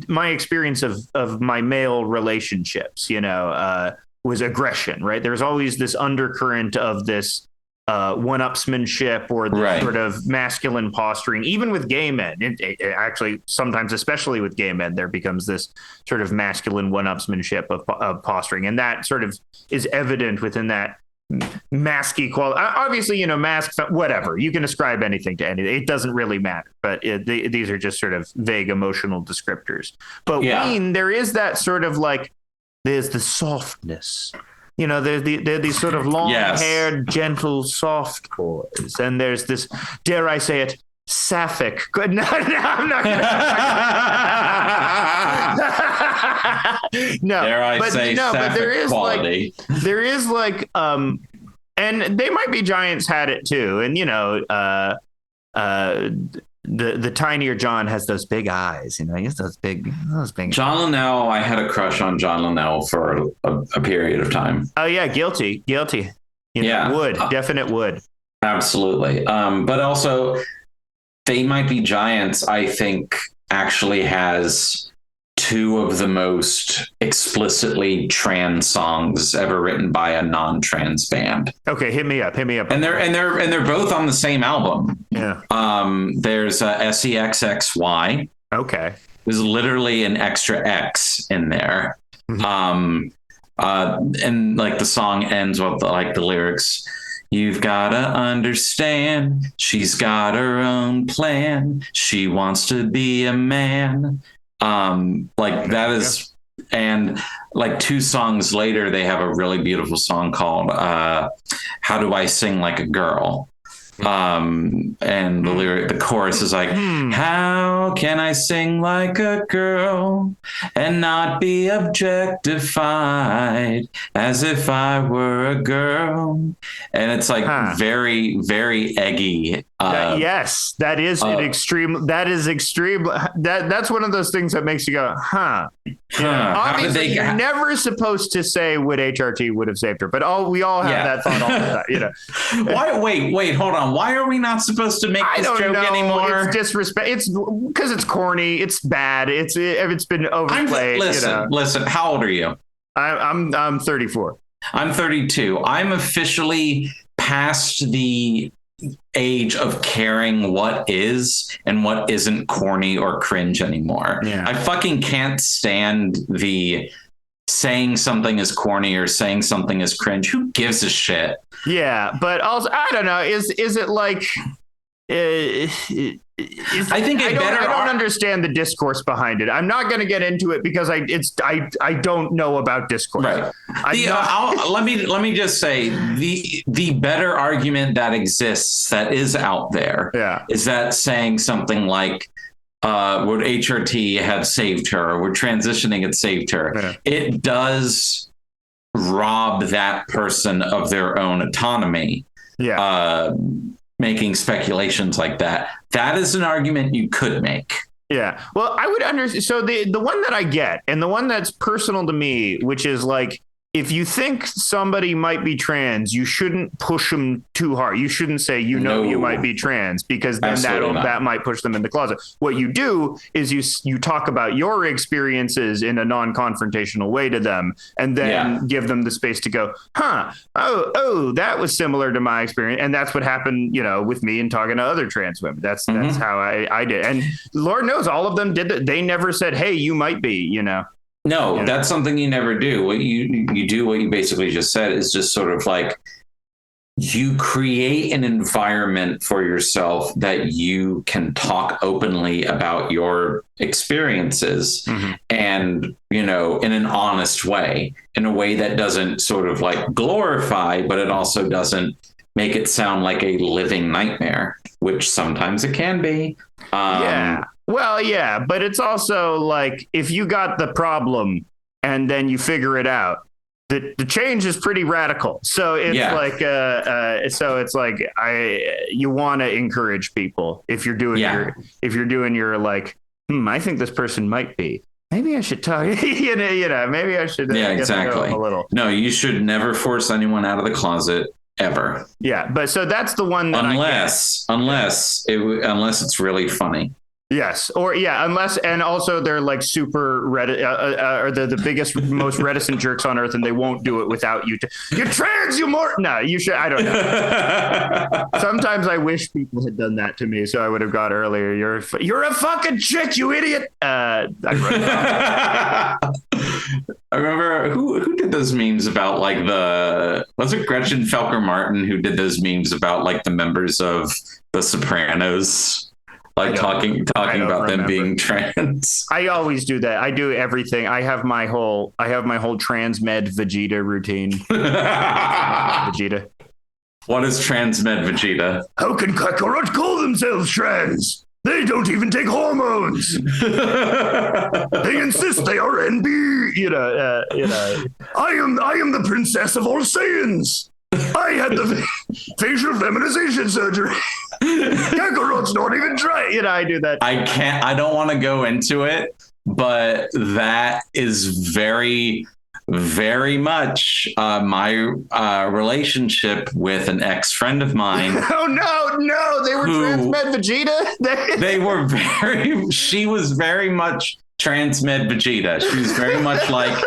my experience of my male relationships, you know, was aggression, right? There's always this undercurrent of this one-upsmanship or the sort of masculine posturing, even with gay men. It actually, sometimes, especially with gay men, there becomes this sort of masculine one-upsmanship of posturing. And that sort of is evident within that mask equality. Obviously, you know, masks, whatever. You can ascribe anything to anything. It doesn't really matter. But these are just sort of vague emotional descriptors. But Ween, there is that sort of like, there's the softness. You know, there's these sort of long-haired, gentle, soft boys. And there's this, dare I say it, sapphic. No, I'm not going to. No, dare I say but there is quality. And they might be giants had it too. And, you know, the tinier John has those big eyes, you know, he has those big. John Linnell, I had a crush on John Linnell for a period of time. Oh yeah. Guilty. You know, definite would. Absolutely. But also They Might Be Giants, I think, actually has two of the most explicitly trans songs ever written by a non-trans band. Okay, hit me up. And they're both on the same album. Yeah. There's SEXXY. Okay. There's literally an extra X in there. Mm-hmm. And like the song ends with like the lyrics, "You've gotta understand, she's got her own plan. She wants to be a man." Like that is, and like 2 songs later, they have a really beautiful song called "How Do I Sing Like a Girl," And the chorus is like, how can I sing like a girl and not be objectified as if I were a girl? And it's like very, very eggy. Yes, that is an extreme. That is extreme. That's one of those things that makes you go, huh. Obviously, you're never supposed to say would HRT would have saved her, but we all have that thought all the time. Why? Wait, hold on. Why are we not supposed to make this joke anymore? It's disrespect. It's because it's corny. It's bad. It's been overplayed. Listen. How old are you? I'm 34. I'm 32. I'm officially past the age of caring what is and what isn't corny or cringe anymore. Yeah. I fucking can't stand the saying something is corny or saying something is cringe. Who gives a shit? Yeah, but also I don't know. Is it like? I don't understand the discourse behind it. I'm not going to get into it because I don't know about discourse. Right. Let me just say the better argument that exists that is out there is that saying something like would HRT have saved her or would transitioning have saved her? Yeah. It does rob that person of their own autonomy. Yeah. Making speculations like that. That is an argument you could make. Yeah. Well, I would understand. So the one that I get and the one that's personal to me, which is like, if you think somebody might be trans, you shouldn't push them too hard. You shouldn't say, you might be trans, because then that might push them in the closet. What you do is you talk about your experiences in a non-confrontational way to them, and then give them the space to go, that was similar to my experience. And that's what happened, with me and talking to other trans women. That's how I did. And Lord knows all of them did that. They never said, hey, you might be, No, that's something you never do. What you do, what you basically just said, is just sort of like you create an environment for yourself that you can talk openly about your experiences and, in an honest way, in a way that doesn't sort of like glorify, but it also doesn't make it sound like a living nightmare, which sometimes it can be. Well, yeah, but it's also like if you got the problem and then you figure it out, the change is pretty radical. So it's you want to encourage people if you're doing your like, I think this person might be. Maybe I should talk. Maybe I should. Exactly. A little. No, you should never force anyone out of the closet. Ever. Yeah, but so that's the one that unless it's really funny. Yes, unless, and also they're like super or they're the biggest, most reticent jerks on earth, and they won't do it without you. You're trans, No, you should. I don't know. Sometimes I wish people had done that to me, so I would have got earlier. You're a fucking chick, you idiot. I remember who did those memes about like was it Gretchen Felker Martin who did those memes about like the members of The Sopranos? Like talking about them being trans. I always do that. I do everything. I have my whole Transmed Vegeta routine. Vegeta. What is Transmed Vegeta? How can Kakarot call themselves trans? They don't even take hormones. They insist they are NB. I am the princess of all Saiyans. I had the facial feminization surgery. Kakarot's not even trying. I do that. I don't want to go into it, but that is very, very much my relationship with an ex-friend of mine. Oh, no. They were Transmed Vegeta. She was very much Transmed Vegeta. She was very much like,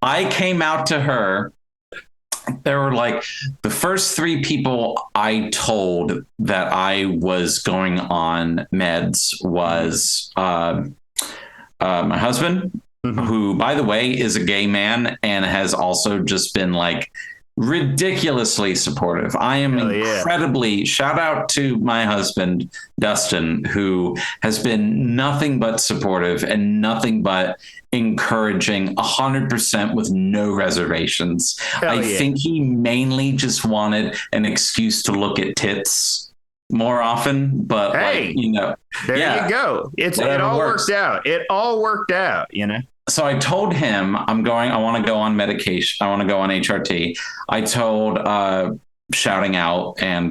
I came out to her. There were like the first 3 people I told that I was going on meds was my husband, who, by the way, is a gay man and has also just been like ridiculously supportive. I am incredibly shout out to my husband, Dustin, who has been nothing but supportive and nothing but encouraging 100% with no reservations. I think he mainly just wanted an excuse to look at tits more often, but hey, there you go. It all worked out. It all worked out, So I told him I want to go on medication. I want to go on HRT. I told, shouting out and,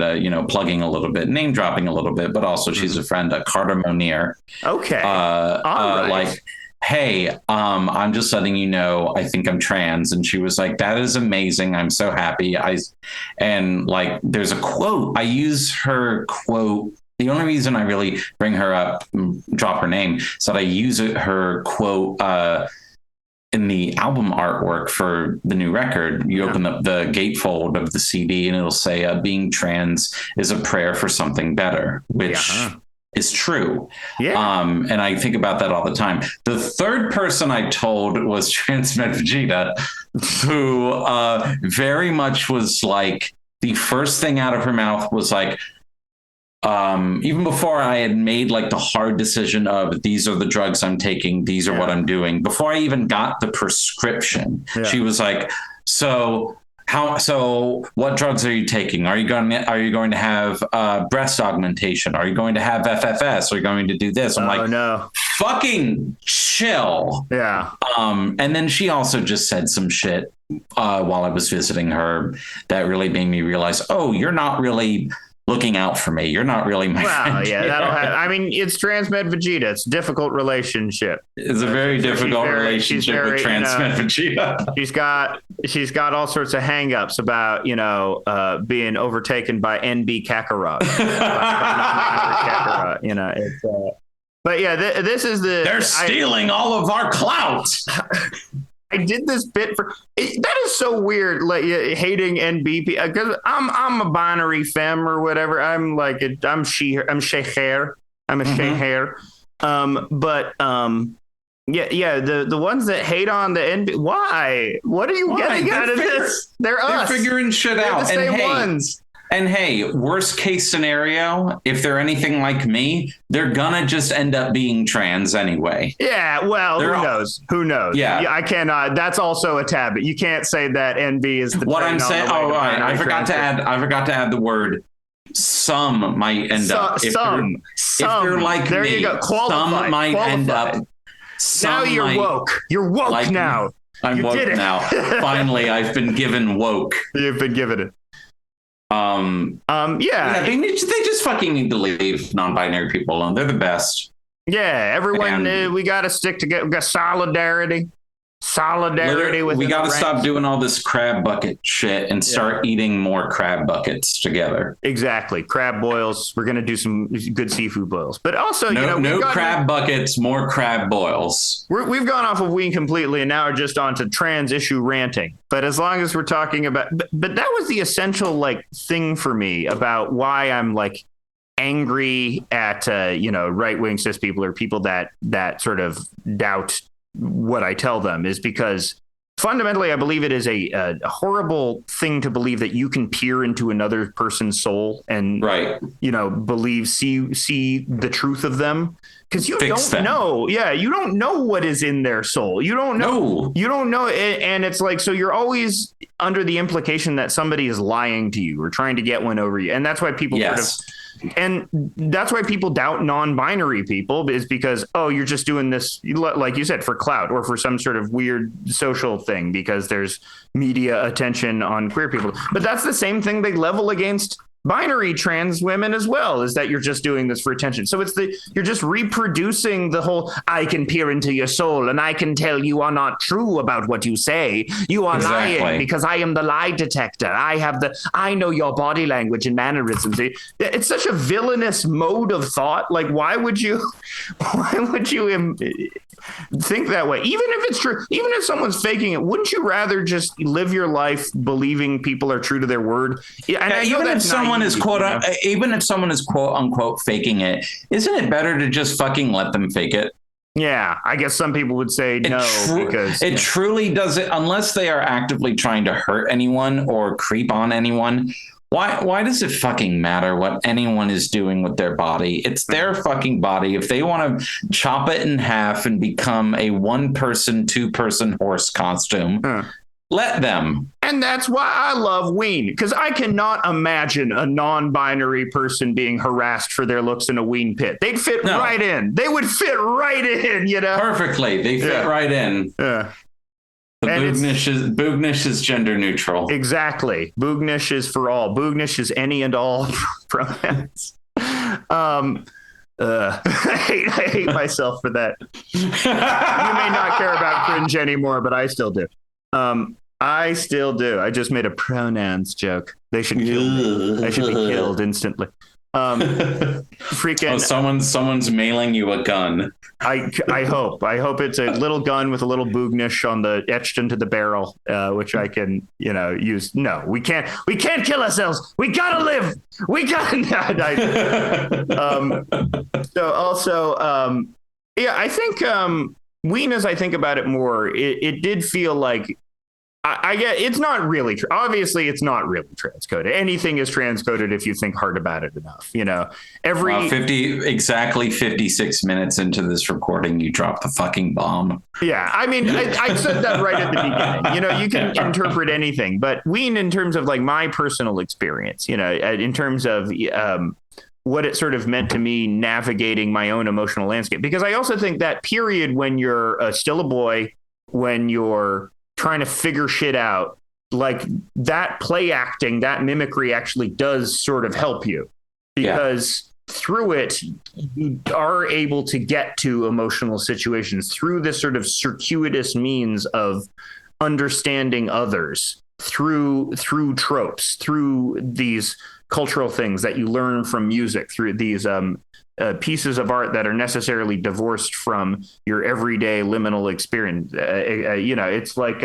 plugging a little bit, name dropping a little bit, but also she's a friend, Carter Monier. Okay. Like, hey, I'm just letting you know, I think I'm trans. And she was like, that is amazing. I'm so happy. And like, there's a quote. I use her quote. The only reason I really bring her up, drop her name, is that I use her quote in the album artwork for the new record. You open up the gatefold of the CD and it'll say, being trans is a prayer for something better, which is true. Yeah. And I think about that all the time. The third person I told was Transmed Vegeta, who very much was like, the first thing out of her mouth was like, even before I had made like the hard decision of these are the drugs I'm taking, these are what I'm doing, before I even got the prescription, she was like, so what drugs are you taking? Are you going to have breast augmentation? Are you going to have FFS? Are you going to do this? I'm like, no, fucking chill. Yeah. And then she also just said some shit while I was visiting her that really made me realize, oh, you're not really looking out for me. You're not really my friend. Yeah, that'll happen. I mean, it's Transmed Vegeta. It's a difficult relationship. It's a very difficult relationship with Transmed Vegeta. She's got all sorts of hangups about, being overtaken by NB Kakarot. But yeah, this is they're stealing all of our clout. I did this bit that is so weird, like hating NBP, because I'm a binary femme or whatever. I'm like I'm she hair. I'm a she hair. The ones that hate on the NB, why? What are you getting out of this? They're figuring shit out. The same ones. And hey, worst case scenario, if they're anything like me, they're gonna just end up being trans anyway. Yeah, well, who knows? Yeah, I cannot. That's also a tab. You can't say that NB is the. What I'm saying. Oh, right. I forgot to add the word. Some might end up. If you're like there me, you go. Some might end up. Now you're woke. You're woke like now. I'm woke now. Finally, I've been given woke. You've been given it. They just fucking need to leave non-binary people alone. They're the best. Yeah, everyone, we got to stick together. We got solidarity with. We got to stop doing all this crab bucket shit and start eating more crab buckets together. Exactly, crab boils. We're gonna do some good seafood boils, but also no crab buckets, more crab boils. We've gone off of Ween completely, and now are just on to trans issue ranting. But as long as we're talking about, but that was the essential thing for me about why I'm angry at right wing cis people or people that sort of doubt what I tell them, is because fundamentally I believe it is a horrible thing to believe that you can peer into another person's soul and believe see the truth of them, because you don't know. Yeah, you don't know what is in their soul. You don't know. You don't know, and it's like, so you're always under the implication that somebody is lying to you or trying to get one over you, and that's why people and that's why people doubt non-binary people, is because, you're just doing this, like you said, for clout or for some sort of weird social thing because there's media attention on queer people. But that's the same thing they level against binary trans women as well, is that you're just doing this for attention. So you're just reproducing the whole, I can peer into your soul and I can tell you are not true about what you say. You are lying because I am the lie detector. I know your body language and mannerisms. It's such a villainous mode of thought. Like, why would you think that way? Even if it's true, even if someone's faking it, wouldn't you rather just live your life believing people are true to their word? And even if someone is quote unquote faking it, isn't it better to just fucking let them fake it? Yeah, I guess some people would say because it truly doesn't, unless they are actively trying to hurt anyone or creep on anyone. Why does it fucking matter what anyone is doing with their body? It's their fucking body. If they want to chop it in half and become a 1-person, 2-person horse costume, let them. And that's why I love Ween, because I cannot imagine a non-binary person being harassed for their looks in a Ween pit. They'd fit right in. They would fit right in, you know? Perfectly. They fit right in. Yeah. The Boognish is gender neutral. Exactly. Boognish is for all. Boognish is any and all pronouns. I hate myself for that. You may not care about cringe anymore, but I still do. I still do. I just made a pronouns joke. They should kill me. I should be killed instantly. Freaking! Someone's mailing you a gun. I hope it's a little gun with a little boognish on the etched into the barrel, which I can use. No, we can't kill ourselves. We gotta live. We gotta. So also, I think Ween, as I think about it more, it did feel like. I get it's not really obviously it's not really transcoded. Anything is transcoded if you think hard about it enough. Every 56 minutes into this recording, you dropped the fucking bomb. Yeah, I mean, I said that right at the beginning. You can interpret anything, but Ween, in terms of like my personal experience, in terms of what it sort of meant to me navigating my own emotional landscape, because I also think that period when you're still a boy, when you're trying to figure shit out, like that play acting, that mimicry actually does sort of help you, because through it, you are able to get to emotional situations through this sort of circuitous means of understanding others through tropes, through these cultural things that you learn from music, through these pieces of art that are necessarily divorced from your everyday liminal experience. It's like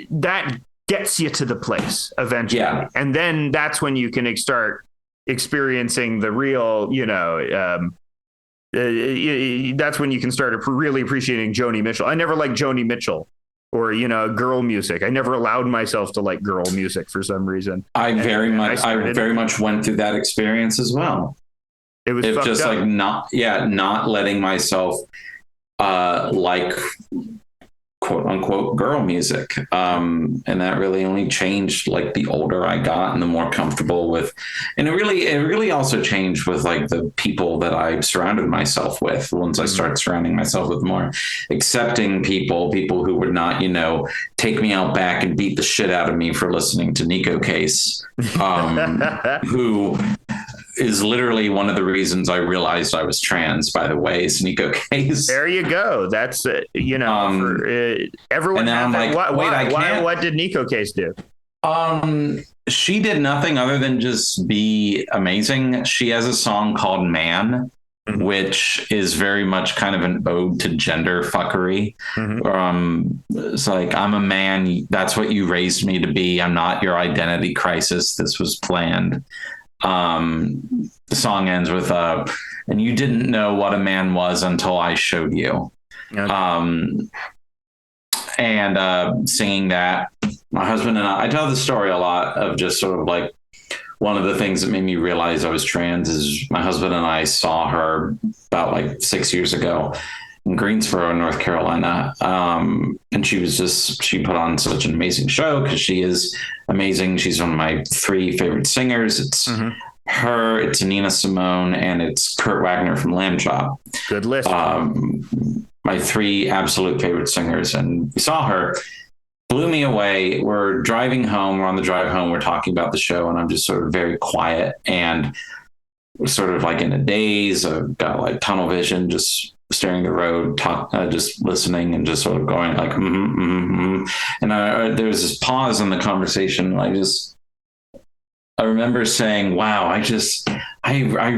that gets you to the place eventually, and then that's when you can start experiencing the real. That's when you can start really appreciating Joni Mitchell. I never liked Joni Mitchell. Or, girl music. I never allowed myself to like girl music for some reason. I very much went through that experience as well. It was just up. Like not letting myself like quote unquote girl music. And that really only changed like the older I got and the more comfortable with, and it really also changed with like the people that I surrounded myself with. Once I started surrounding myself with more accepting people who would not, take me out back and beat the shit out of me for listening to Nico Case, who is literally one of the reasons I realized I was trans, by the way, is Nico Case. There you go. That's everyone. And then I'm like, what did Nico Case do? She did nothing other than just be amazing. She has a song called Man, which is very much kind of an ode to gender fuckery. It's like, I'm a man. That's what you raised me to be. I'm not your identity crisis. This was planned. The song ends with and you didn't know what a man was until I showed you. Okay. And singing that, my husband and I tell the story a lot of just sort of like one of the things that made me realize I was trans is my husband and I saw her about like 6 years ago in Greensboro, North Carolina. And she put on such an amazing show because she is amazing. She's one of my 3 favorite singers. It's her, it's Nina Simone, and it's Kurt Wagner from Lamb Chop. Good list. My 3 absolute favorite singers. And we saw her, blew me away. We're driving home. We're on the drive home. We're talking about the show, and I'm just sort of very quiet and sort of like in a daze. I've got like tunnel vision, just staring the road, just listening and just sort of going like, And there was this pause in the conversation. I remember saying, wow, I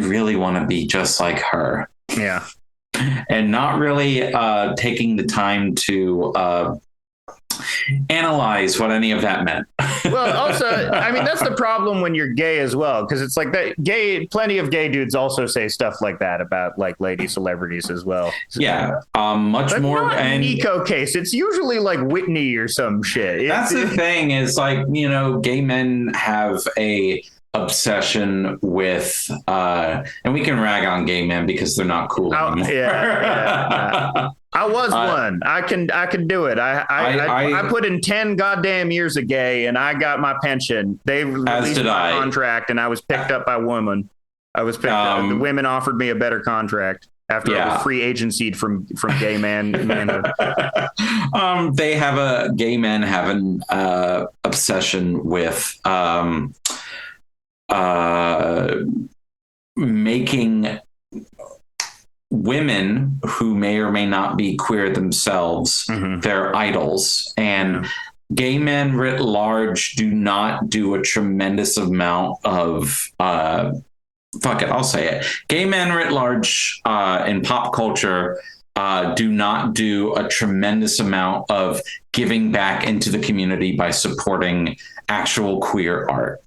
really want to be just like her. Yeah. And not really taking the time to analyze what any of that meant. Well, also, I mean, that's the problem when you're gay as well, because it's like that plenty of gay dudes also say stuff like that about like lady celebrities as well. So, yeah. Much but more. Not and Nico Case. It's usually like Whitney or some shit. That's the thing is like, gay men have a obsession with, and we can rag on gay men because they're not cool anymore. Yeah. was one. I can do it. I put in 10 goddamn years of gay, and I got my pension. They released my contract, and I was picked up by women. I was picked up. The women offered me a better contract after I was free agency'd from gay manhood. Gay men have an obsession with making women who may or may not be queer themselves their idols. And gay men writ large do not do a tremendous amount of fuck it, I'll say it. Gay men writ large in pop culture do not do a tremendous amount of giving back into the community by supporting actual queer art.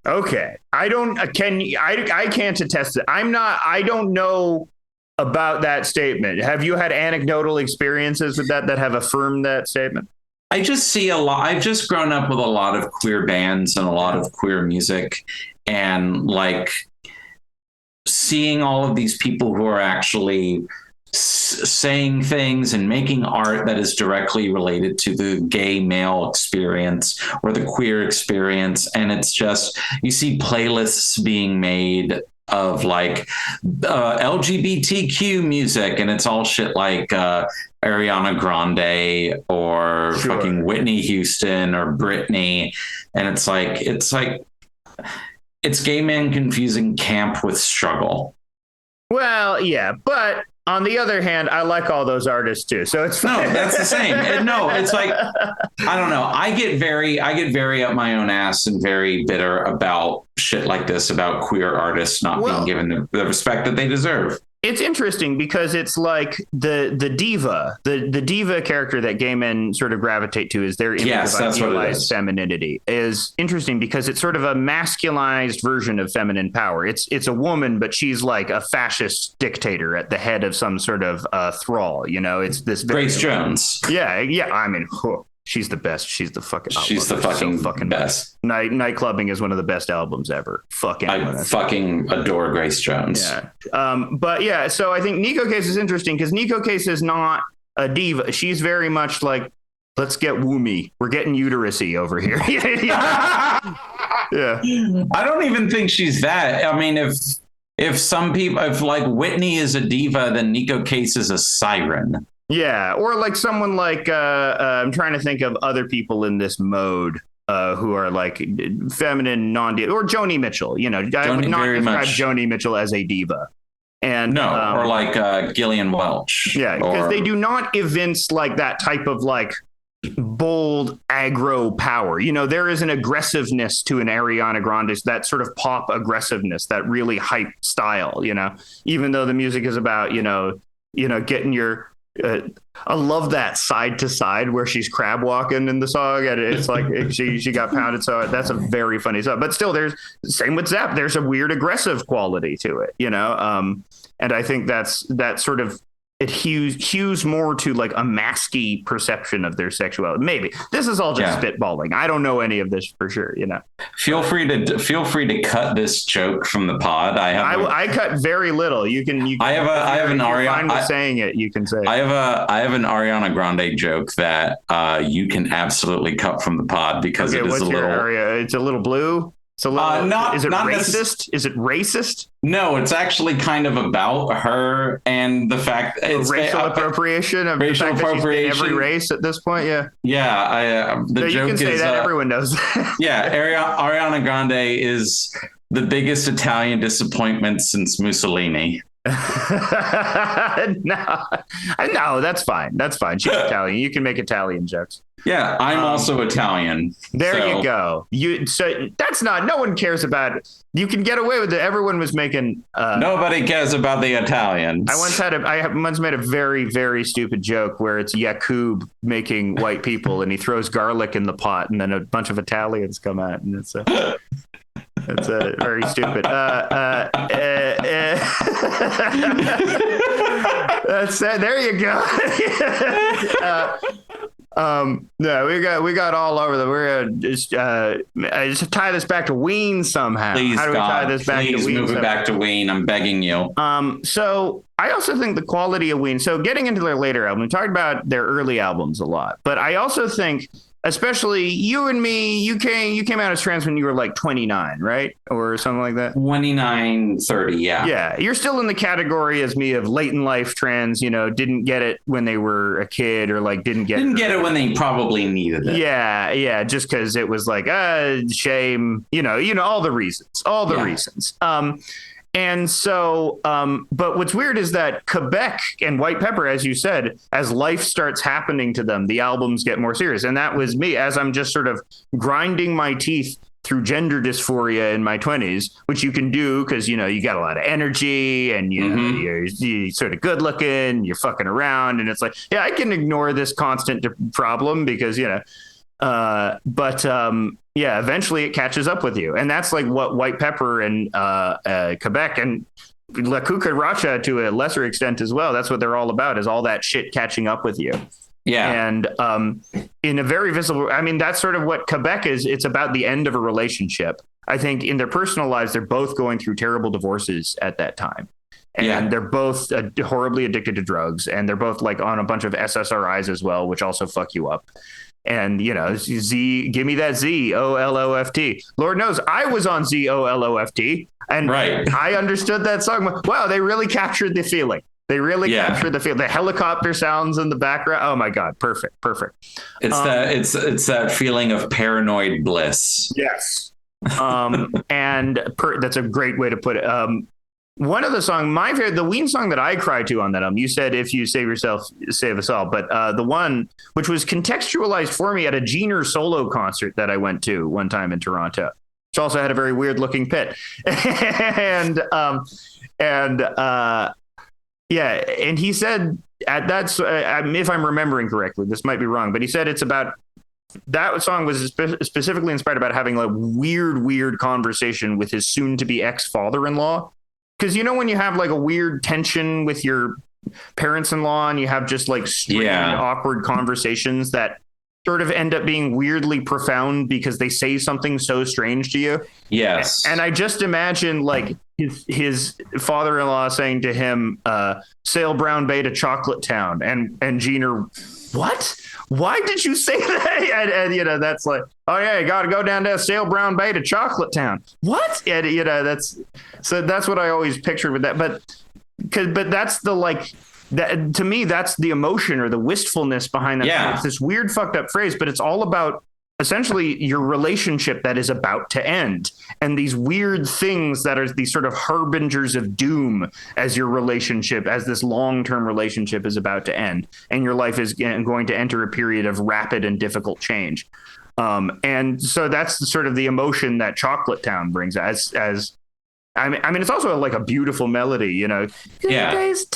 Okay. I can't attest it. I don't know about that statement. Have you had anecdotal experiences with that have affirmed that statement? I just see a lot. I've just grown up with a lot of queer bands and a lot of queer music, and like seeing all of these people who are actually saying things and making art that is directly related to the gay male experience or the queer experience. And it's just, you see playlists being made of like LGBTQ music, and it's all shit like Ariana Grande or fucking Whitney Houston or Britney. And it's gay men confusing camp with struggle. Well, yeah, but on the other hand, I like all those artists too, so it's fine. No, that's the same. No, it's like, I don't know. I get very up my own ass and very bitter about shit like this, about queer artists not being given the respect that they deserve. It's interesting because it's like the diva, the diva character that gay men sort of gravitate to is their image of idealized femininity is interesting because it's sort of a masculinized version of feminine power. It's a woman, but she's like a fascist dictator at the head of some sort of thrall. You know, it's this Grace Jones. Yeah. I mean, she's the best. She's the fucking. She's the fucking best. Night Clubbing is one of the best albums ever. I fucking adore Grace Jones. Yeah. But yeah, so I think Nico Case is interesting because Nico Case is not a diva. She's very much like, let's get woomy. We're getting uterusy over here. Yeah. I don't even think she's that. I mean, if like Whitney is a diva, then Nico Case is a siren. Yeah, or like someone like I'm trying to think of other people in this mode who are like feminine, non-diva, or Joni Mitchell. You know, I would not describe Joni Mitchell as a diva. And or like Gillian Welch. Yeah, because they do not evince like that type of like bold aggro power. You know, there is an aggressiveness to an Ariana Grande, that sort of pop aggressiveness, that really hype style. You know, even though the music is about you know getting your I love that side to side where she's crab walking in the song, and it's like she got pounded. So that's a very funny song. But still, there's same with Zappa. There's a weird aggressive quality to it, you know. And I think that sort of it hews more to like a masky perception of their sexuality. Maybe this is all just spitballing. I don't know any of this for sure. You know, feel free to cut this joke from the pod. I cut very little. You can. I have an Ariana saying it. You can say I have an Ariana Grande joke that you can absolutely cut from the pod because it is It's a little blue. So is it racist? Is it racist? No, it's actually kind of about her and the fact it's racial appropriation of racial the fact appropriation. That she's in every race at this point. Yeah. Yeah. The joke you can say is, that everyone knows. Yeah. Ariana Grande is the biggest Italian disappointment since Mussolini. No, that's fine. That's fine. She's Italian. You can make Italian jokes. Yeah, I'm also Italian. There you go. So that's not. No one cares about it. You can get away with it. Everyone was making. Nobody cares about the Italians. I once made a very, very stupid joke where it's Yakub making white people, and he throws garlic in the pot, and then a bunch of Italians come out, and it's very stupid. That's there you go. No, we got all over the. We're gonna just tie this back to Ween somehow. Please, How do we tie God, this back to please Ween? move it somehow? back to Ween. I'm begging you. So I also think the quality of Ween. So getting into their later album, we talked about their early albums a lot, but I also think, especially you and me, you came out as trans when you were like 29, right, or something like that. 29, 30, yeah. Yeah, you're still in the category as me of late in life trans. Didn't get it when they were a kid, or like didn't get it when they probably needed it. Yeah, just because it was like shame. All the reasons. And so, but what's weird is that Quebec and White Pepper, as you said, as life starts happening to them, the albums get more serious. And that was me as I'm just sort of grinding my teeth through gender dysphoria in my 20s, which you can do because, you got a lot of energy and, you're sort of good looking, you're fucking around. And it's like, yeah, I can ignore this constant problem because, yeah, eventually it catches up with you. And that's like what White Pepper and Quebec and La Cucaracha to a lesser extent as well. That's what they're all about, is all that shit catching up with you. Yeah. And in a very visible, that's sort of what Quebec is. It's about the end of a relationship. I think in their personal lives, they're both going through terrible divorces at that time. And they're both horribly addicted to drugs. And they're both like on a bunch of SSRIs as well, which also fuck you up. And, Z, give me that ZOLOFT. Lord knows I was on ZOLOFT. And I understood that song. Wow, they really captured the feeling. They really captured the feel. The helicopter sounds in the background. Oh my God, perfect. It's it's that feeling of paranoid bliss. Yes. That's a great way to put it. One of the songs, my favorite, the Ween song that I cried to on that album, you said, "If you save yourself, save us all." But the one which was contextualized for me at a Jeaner solo concert that I went to one time in Toronto, which also had a very weird looking pit, and he said if I'm remembering correctly, this might be wrong, but he said it's about, that song was specifically inspired about having a weird conversation with his soon to be ex-father-in-law. Because when you have like a weird tension with your parents-in-law and you have just like strange, awkward conversations that sort of end up being weirdly profound because they say something so strange to you. Yes. And I just imagine like his father-in-law saying to him, sail Brown Bay to Chocolate Town. And Jeaner, what? Why did you say that? And that's like, oh yeah, you got to go down to Sail Brown Bay to Chocolate Town. What? And that's what I always pictured with that. But that's the like, that to me, that's the emotion or the wistfulness behind that. Yeah. It's this weird fucked up phrase, but it's all about essentially your relationship that is about to end, and these weird things that are these sort of harbingers of doom as your relationship, as this long-term relationship is about to end and your life is going to enter a period of rapid and difficult change. And so that's sort of the emotion that Chocolate Town brings as it's also like a beautiful melody, Yeah. Taste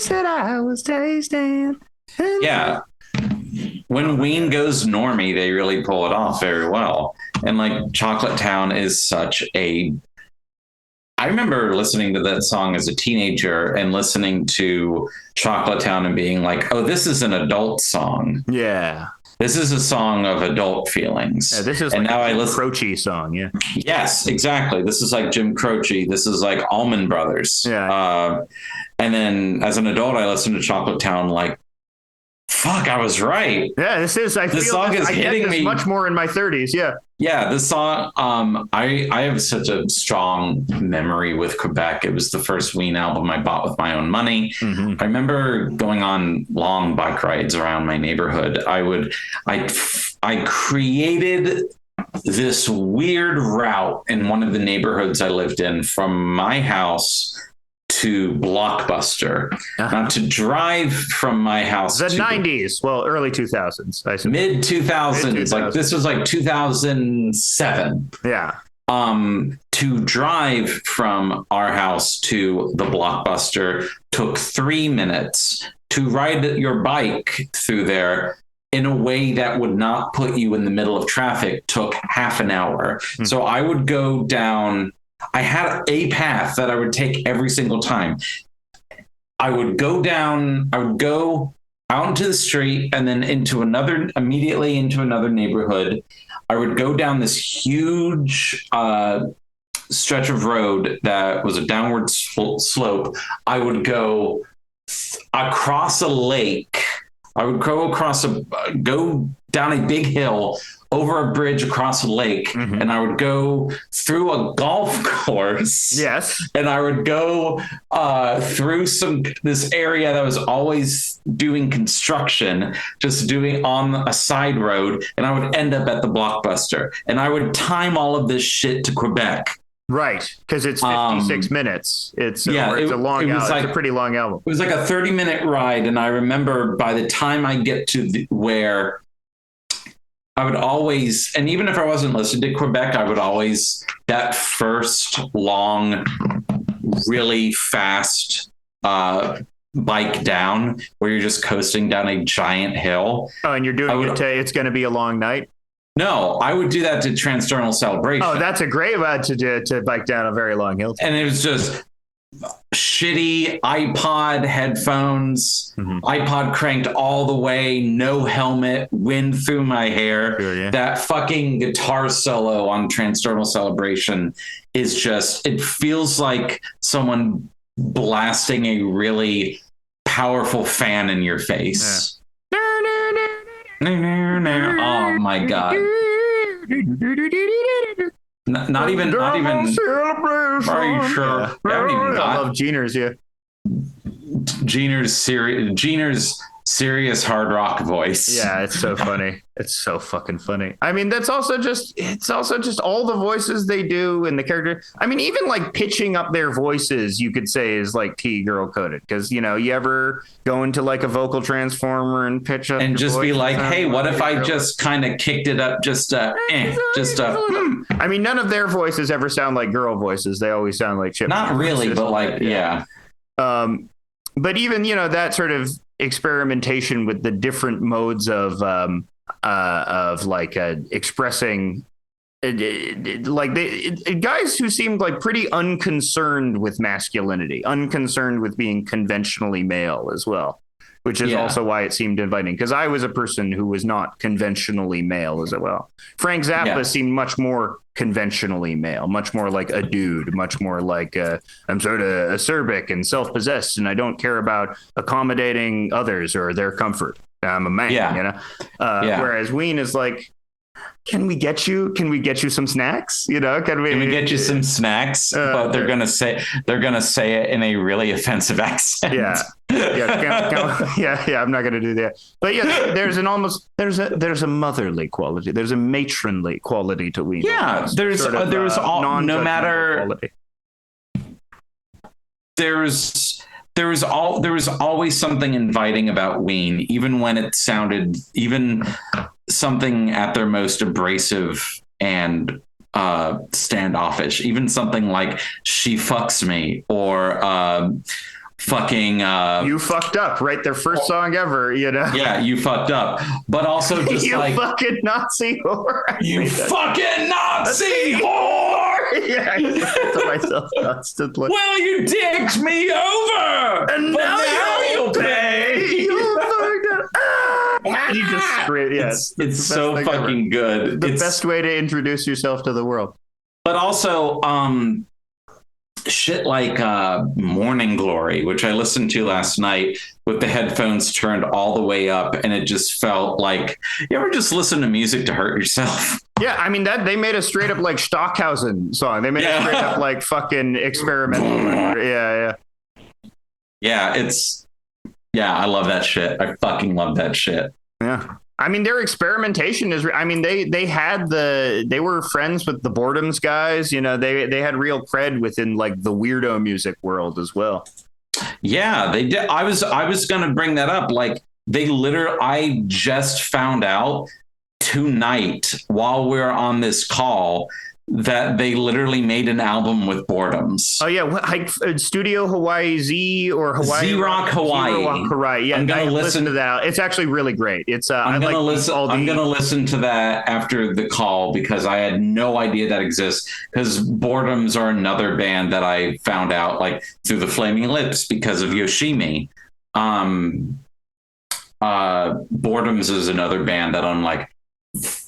that I was tasting. Yeah. When Ween goes normie, they really pull it off very well. And like Chocolate Town is such a... I remember listening to that song as a teenager and listening to Chocolate Town and being like, oh, this is an adult song. Yeah. This is a song of adult feelings. Yeah, this is and like now a Jim Croce song, yeah. Yes, exactly. This is like Jim Croce. This is like Allman Brothers. Yeah. And then as an adult, I listened to Chocolate Town like, fuck, I was right. Yeah, this song is hitting me much more in my 30s. Yeah. Yeah, this song, I have such a strong memory with Quebec. It was the first Ween album I bought with my own money. Mm-hmm. I remember going on long bike rides around my neighborhood. I created this weird route in one of the neighborhoods I lived in from my house to Blockbuster. Now, to drive from my house the 90s, early 2000s, I suppose. Mid 2000s, like this was like 2007. Yeah. To drive from our house to the Blockbuster took 3 minutes. To ride your bike through there in a way that would not put you in the middle of traffic took half an hour. Mm-hmm. So I would go down. I had a path that I would take every single time. I would go out into the street and then immediately into another neighborhood. I would go down this huge stretch of road that was a downward slope. I would go across a lake. I would go down a big hill, over a bridge across a lake, and I would go through a golf course. Yes. And I would go through this area that was always doing construction, just doing on a side road, and I would end up at the Blockbuster. And I would time all of this shit to Quebec. Right, because it's 56 minutes. It's a long album. It's a pretty long album. It was like a 30-minute ride, and I remember by the time I get to where I would always, and even if I wasn't listening to Quebec, I would always, that first long, really fast bike down where you're just coasting down a giant hill. Oh, and you're doing it to It's Gonna Be a Long Night? No, I would do that to Transdermal Celebration. Oh, that's a great way to bike down a very long hill. And it was just shitty iPod headphones, iPod cranked all the way, no helmet, wind through my hair. Sure, yeah. That fucking guitar solo on Transdermal Celebration is just, it feels like someone blasting a really powerful fan in your face. Yeah. Oh my God. Not even. Are you sure? Yeah. I love Jeaner's, yeah. Jeaner's serious hard rock voice. Yeah, it's so funny. It's so fucking funny. I mean, it's also just all the voices they do and the character. I mean, even like pitching up their voices, you could say is like T-girl coded. Because, you know, you ever go into like a vocal transformer and pitch up and just be like, hey, what if I girl? Just kind of kicked it up? I mean, none of their voices ever sound like girl voices. They always sound like chip. Not really, but like, yeah. But even, you know, that sort of experimentation with the different modes of expressing guys who seemed like pretty unconcerned with masculinity, unconcerned with being conventionally male as well, which is also why it seemed inviting, because I was a person who was not conventionally male as well. Frank Zappa seemed much more conventionally male, much more like a dude, much more like I'm sort of acerbic and self-possessed, and I don't care about accommodating others or their comfort. I'm a man, you know. Whereas Ween is like, can we get you some snacks? You know, can we get you some snacks? But they're gonna say it in a really offensive accent. Yeah. I'm not gonna do that. But yeah, there's a motherly quality. There's a matronly quality to Ween. Yeah, there's always something inviting about Ween, even when it sounded something at their most abrasive and standoffish, even something like "She fucks me" or fucking "You fucked up," right? Their first song ever, you know. Yeah, you fucked up, but also just you fucking Nazi whore. You fucking Nazi whore. Yeah, I said to myself constantly. Well, you dicked me over, and now you'll pay. You just scream. Yes, it's so fucking good. The best way to introduce yourself to the world. But also, shit like Morning Glory, which I listened to last night with the headphones turned all the way up, and it just felt like, you ever just listen to music to hurt yourself? Yeah, I mean, that they made a straight up like Stockhausen song. They made a straight up like fucking experimental. I love that shit. I fucking love that shit. Yeah. I mean, their experimentation is, I mean, they were friends with the Boredoms guys, you know, they had real cred within like the weirdo music world as well. Yeah, they did. I was going to bring that up. Like I just found out tonight while we're on this call that they literally made an album with Boredoms. Oh yeah, Studio Hawaii Z or Hawaii Z-Rock Hawaii. Z-Rock Hawaii. Yeah, I'm gonna listen to that. It's actually really great. It's I'm gonna listen to that after the call because I had no idea that exists. Because Boredoms are another band that I found out like through the Flaming Lips because of Yoshimi. Boredoms is another band that I'm like,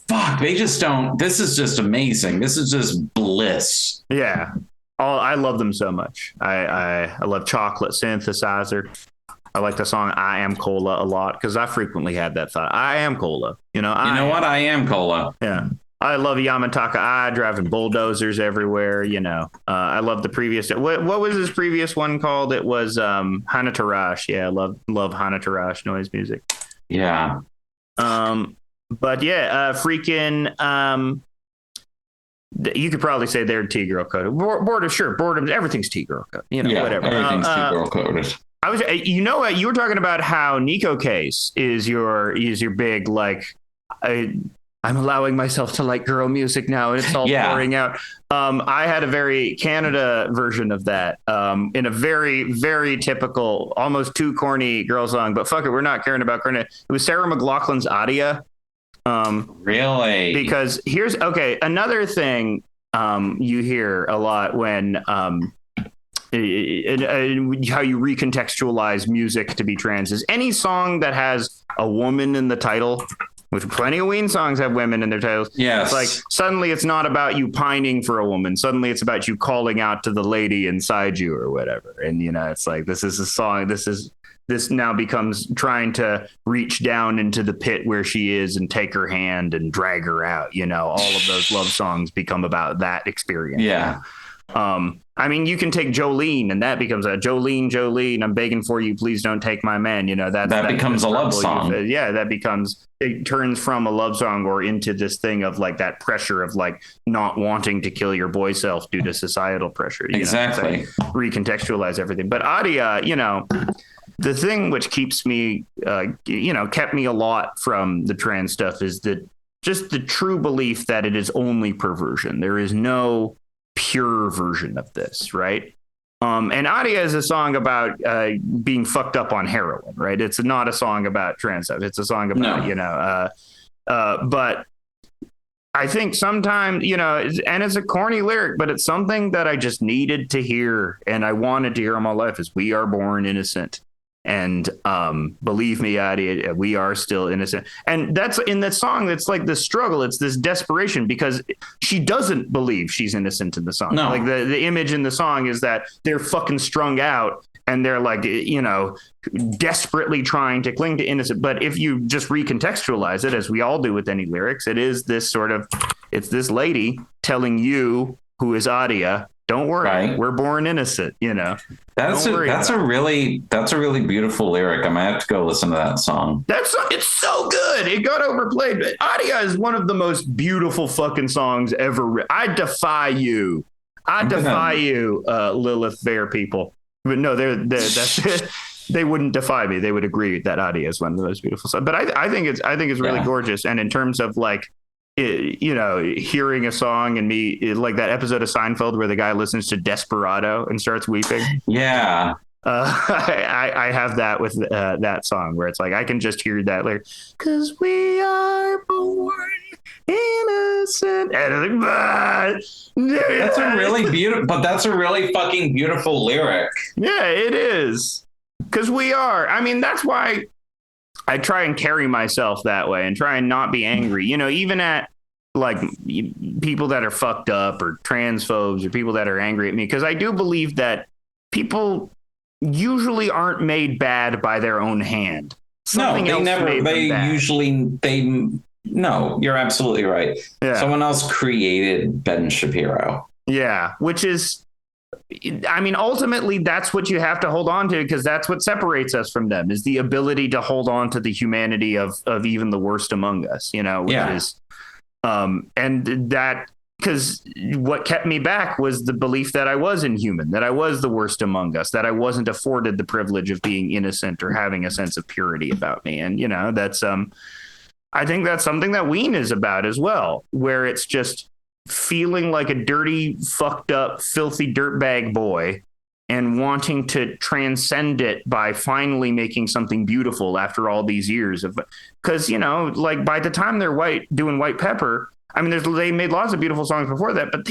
fuck, they just don't. This is just amazing. This is just bliss. Yeah. I love them so much. I love Chocolate Synthesizer. I like the song I Am Cola a lot because I frequently had that thought. I am cola. You know what? I am cola. Yeah. I love Yamataka Eye driving bulldozers everywhere. I love the previous. What was his previous one called? It was Hanatarash. Yeah, I love Hanatarash noise music. Yeah. But yeah, freaking. You could probably say they're T-girl coded. Boredom. Everything's T-girl coded. Whatever. Everything's T-girl coded. I was, what you were talking about how Nico Case is your big like. I'm allowing myself to like girl music now, and it's all pouring out. I had a very Canada version of that in a very, very typical, almost too corny girl song. But fuck it, we're not caring about corny. It was Sarah McLachlan's Adia. Really? Because here's another thing you hear a lot when how you recontextualize music to be trans is any song that has a woman in the title. Which plenty of Ween songs have women in their titles. Yes. It's like suddenly it's not about you pining for a woman. Suddenly it's about you calling out to the lady inside you or whatever. And, it's like, this is a song. This now becomes trying to reach down into the pit where she is and take her hand and drag her out. All of those love songs become about that experience. Yeah. You can take Jolene and that becomes a Jolene, I'm begging for you, please don't take my man. That becomes a love song. It turns from a love song or into this thing of like that pressure of like not wanting to kill your boy self due to societal pressure. Exactly. Recontextualize everything. But Adia, the thing which keeps me, kept me a lot from the trans stuff is that just the true belief that it is only perversion. There is no pure version of this, right? And Adia is a song about being fucked up on heroin, right? It's not a song about trans stuff. It's a song about, but I think sometimes, and it's a corny lyric, but it's something that I just needed to hear and I wanted to hear all my life is we are born innocent. And believe me, Adia, we are still innocent. And that's in that song. That's like the struggle. It's this desperation because she doesn't believe she's innocent in the song. No. Like the image in the song is that they're fucking strung out and they're like, desperately trying to cling to innocent. But if you just recontextualize it, as we all do with any lyrics, it is this it's this lady telling you who is Adia, don't worry, right. We're born innocent, That's a really beautiful lyric. I might have to go listen to that song. It's so good. It got overplayed, but Adia is one of the most beautiful fucking songs ever written. I defy you, Lilith Fair people. But no, they wouldn't defy me. They would agree that Adia is one of the most beautiful songs. But I think it's really gorgeous. And in terms of like, hearing a song and me like that episode of Seinfeld where the guy listens to Desperado and starts weeping. Yeah. I have that with that song where it's like, I can just hear that lyric, 'cause we are born innocent. And that's a really beautiful, but that's a really fucking beautiful lyric. Yeah, it is. 'Cause we are. That's why I try and carry myself that way and try and not be angry, even at like people that are fucked up or transphobes or people that are angry at me. Cause I do believe that people usually aren't made bad by their own hand. No, you're absolutely right. Yeah. Someone else created Ben Shapiro. Yeah. Which is, ultimately, that's what you have to hold on to because that's what separates us from them is the ability to hold on to the humanity of even the worst among us, which is, and that because what kept me back was the belief that I was inhuman, that I was the worst among us, that I wasn't afforded the privilege of being innocent or having a sense of purity about me. And, that's I think that's something that Ween is about as well, where it's just feeling like a dirty, fucked up, filthy dirtbag boy and wanting to transcend it by finally making something beautiful after all these years of, because, like by the time they're doing White Pepper, I mean, they made lots of beautiful songs before that, but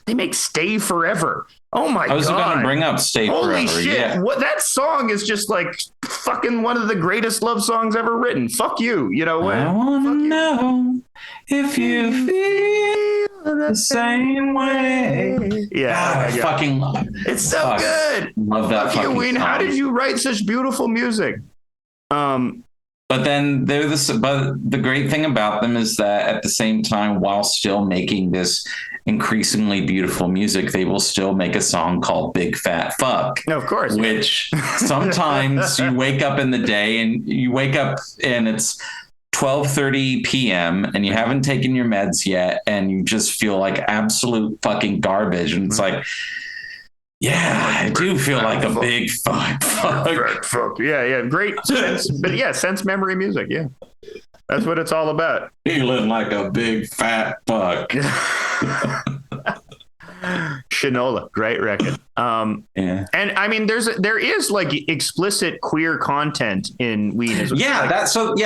they make Stay Forever. Oh my God. I was going to bring up Stay Holy Forever. shit. Yeah. What, that song is just like fucking one of the greatest love songs ever written. Fuck you. You know what? I want to know if you feel the same way. Yeah. God, I fucking love it. It's so good. Love that Fuck you, fucking Ween. song. How did you write such beautiful music? But then but the great thing about them is that at the same time, while still making this increasingly beautiful music, they will still make a song called Big Fat Fuck. Of course. Which sometimes you wake up in the day and it's 12:30 p.m. and you haven't taken your meds yet and you just feel like absolute fucking garbage. And it's like, yeah, I do feel like a big fuck. Yeah. Great sense, but yeah, sense memory music. Yeah. That's what it's all about. Feeling like a big fat fuck. Shinola, great record. Yeah. And I mean, there is like explicit queer content in Ween as well. Yeah,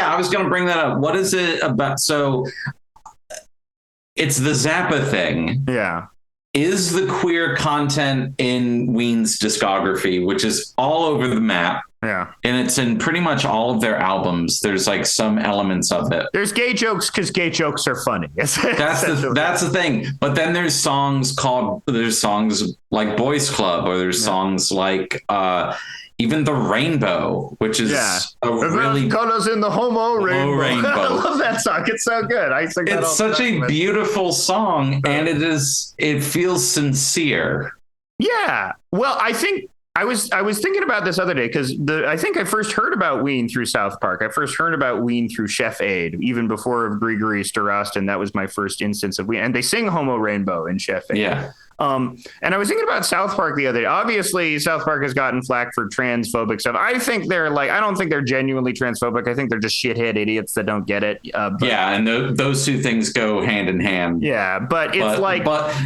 I was going to bring that up. What is it about? So it's the Zappa thing. Yeah. Is the queer content in Ween's discography, which is all over the map. Yeah. And it's in pretty much all of their albums. There's like some elements of it. There's gay jokes because gay jokes are funny. That's the thing. But then there's songs like Boys Club, or there's songs like even The Rainbow, which is a really colors in the Homo rainbow. I love that song. It's so good. It's such a beautiful song, and it feels sincere. Yeah. Well, I think I was thinking about this other day because I think I first heard about Ween through South Park. I first heard about Ween through Chef Aid, even before Grigory Starostin. That was my first instance of Ween, and they sing Homo Rainbow in Chef Aid. Yeah. And I was thinking about South Park the other day. Obviously, South Park has gotten flack for transphobic stuff. I don't think they're genuinely transphobic. I think they're just shithead idiots that don't get it. And those two things go hand in hand. Yeah, but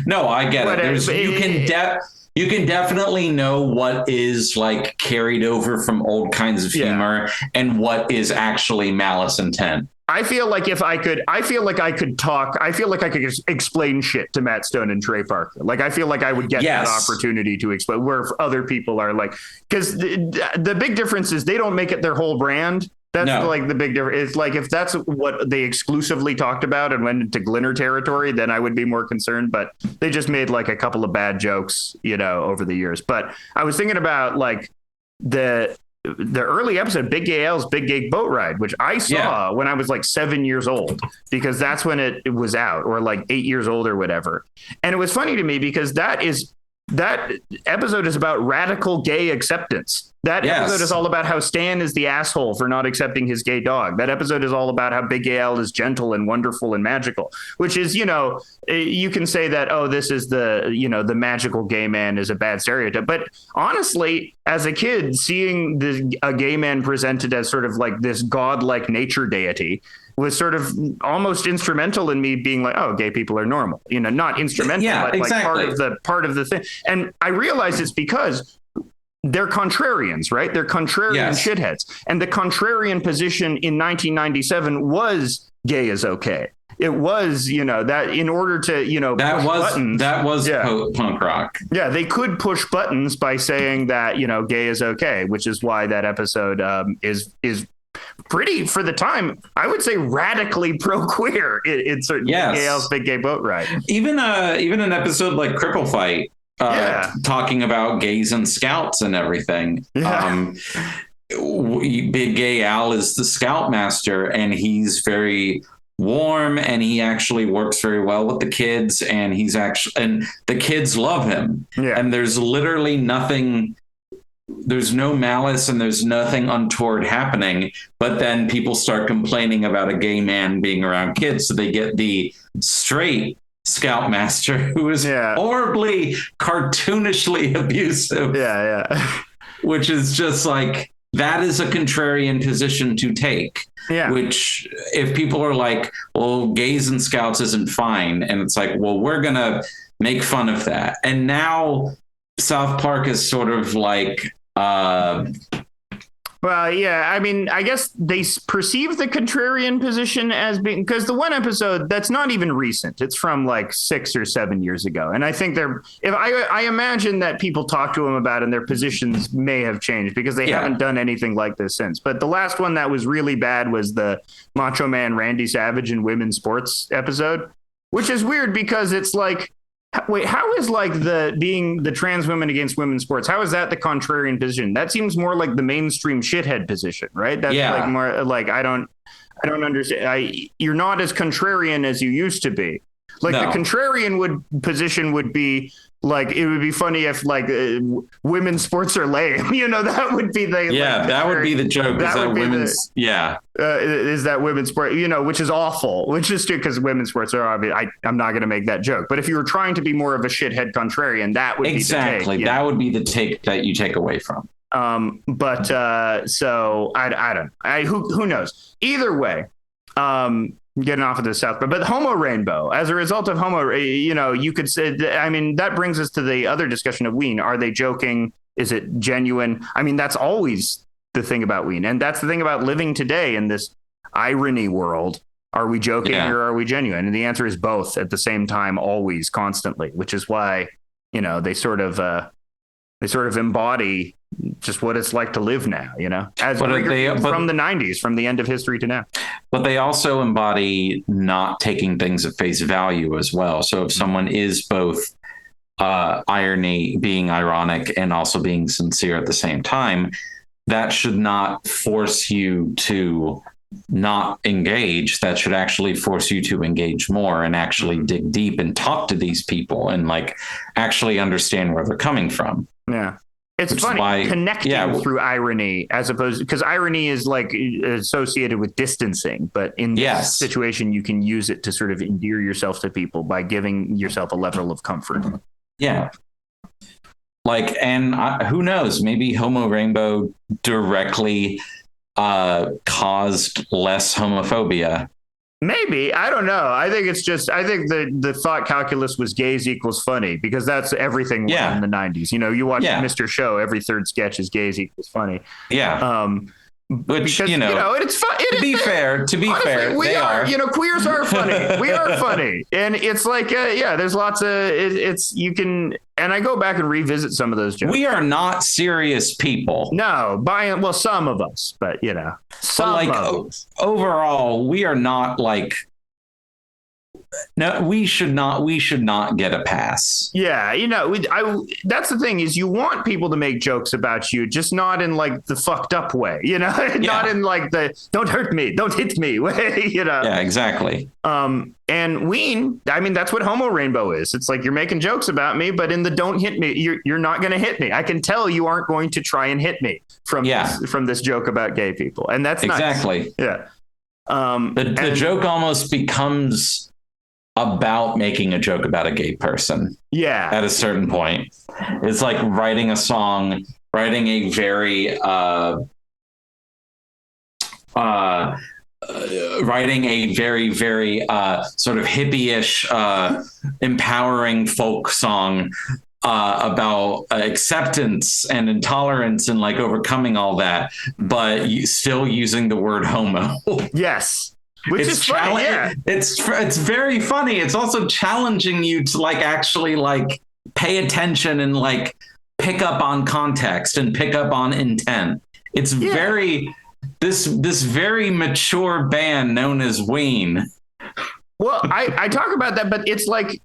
no, I get it. You can definitely know what is like carried over from old kinds of humor and what is actually malice intent. I feel like I could explain shit to Matt Stone and Trey Parker. Like, I feel like I would get that opportunity to explain, where other people are like, because the big difference is they don't make it their whole brand. That's like the big difference. It's like, if that's what they exclusively talked about and went into Glinner territory, then I would be more concerned. But they just made like a couple of bad jokes, over the years. But I was thinking about like the early episode, Big Gay Al's Big Gay Boat Ride, which I saw when I was like 7 years old, because that's when it was out, or like 8 years old or whatever. And it was funny to me because that episode is about radical gay acceptance. That episode is all about how Stan is the asshole for not accepting his gay dog. That episode is all about how Big Gay Al is gentle and wonderful and magical, which is, you can say that, this is the magical gay man is a bad stereotype. But honestly, as a kid, seeing a gay man presented as sort of like this godlike nature deity was sort of almost instrumental in me being like, gay people are normal, not instrumental, but exactly. like part of the thing. And I realize it's because they're contrarians, right? They're contrarian shitheads. And the contrarian position in 1997 was gay is okay. It was, that in order to, that was punk rock. Yeah, they could push buttons by saying that, gay is okay, which is why that episode is pretty, for the time, I would say radically pro-queer. It's Gay Al's Big Gay Boat Ride. Even an episode like Cripple Fight, talking about gays and scouts and everything. Yeah. Big Gay Al is the scoutmaster, and he's very warm, and he actually works very well with the kids, and and the kids love him. Yeah. And there's literally nothing. There's no malice and there's nothing untoward happening, but then people start complaining about a gay man being around kids. So they get the straight scoutmaster who is horribly cartoonishly abusive. Yeah. Which is just like, that is a contrarian position to take. Yeah. Which, if people are like, well, gays and scouts isn't fine. And it's like, well, we're going to make fun of that. And now South Park is sort of like Well, yeah, I mean, I guess they perceive the contrarian position as being, because the one episode that's not even recent, it's from like 6 or 7 years ago, and I think if I imagine that people talk to them about it and their positions may have changed because they haven't done anything like this since. But the last one that was really bad was the Macho Man Randy Savage in women's sports episode, which is weird because it's like, wait, how is like being the trans women against women's sports? How is that the contrarian position? That seems more like the mainstream shithead position, right? That's like more like, I don't understand. You're not as contrarian as you used to be. Like the contrarian position would be like, it would be funny if like women's sports are lame, you know, that would be the, that would be the joke. That would be women's, is that women's sport, you know, which is awful, which is true because women's sports are obvious. I'm not going to make that joke, but if you were trying to be more of a shithead contrarian, that would be the take, that would be the take that you take away from. So I don't, who knows? Either way, getting off of the South, but Homo rainbow, as a result of Homo, you know, you could say, I mean, that brings us to the other discussion of Ween. Are they joking? Is it genuine? I mean, that's always the thing about Ween. And that's the thing about living today in this irony world. Are we joking or are we genuine? And the answer is both at the same time, always, constantly, which is why, you know, they sort of embody just what it's like to live now, you know, from the 90s, from the end of history to now. But they also embody not taking things at face value as well. So if someone is both irony, being ironic, and also being sincere at the same time, that should not force you to not engage. That should actually force you to engage more and actually dig deep and talk to these people and like actually understand where they're coming from. Yeah. It's funny connecting through irony as opposed, because irony is like associated with distancing, but in this situation, you can use it to sort of endear yourself to people by giving yourself a level of comfort. Yeah. Like, and who knows, maybe Homo Rainbow directly caused less homophobia. Maybe. I don't know. I think the thought calculus was gays equals funny, because that's everything in the 90s. You know, you watch Mr. Show, every third sketch is gays equals funny. Yeah. Which, because, you know, it's fun. To be fair, we are, you know, queers are funny. We are funny. And it's like, there's lots of, you can, and I go back and revisit some of those jokes. We are not serious people. No, some of us, but you know, overall, we are not like, no, we should not get a pass. Yeah, you know, that's the thing, is you want people to make jokes about you, just not in like the fucked up way, you know, not in like the don't hurt me, don't hit me way, you know. Yeah, exactly. And Ween, I mean, that's what Homo Rainbow is. It's like, you're making jokes about me, but in the don't hit me, you're not going to hit me. I can tell you aren't going to try and hit me from this joke about gay people, and that's exactly nice. The joke almost becomes about making a joke about a gay person. Yeah. At a certain point. It's like writing a song, writing a very very sort of hippie-ish empowering folk song about acceptance and intolerance and like overcoming all that, but still using the word homo. Yes. Which is funny, It's very funny. It's also challenging you to like actually like pay attention and like pick up on context and pick up on intent. It's very this very mature band known as Ween. Well, I talk about that, but it's like,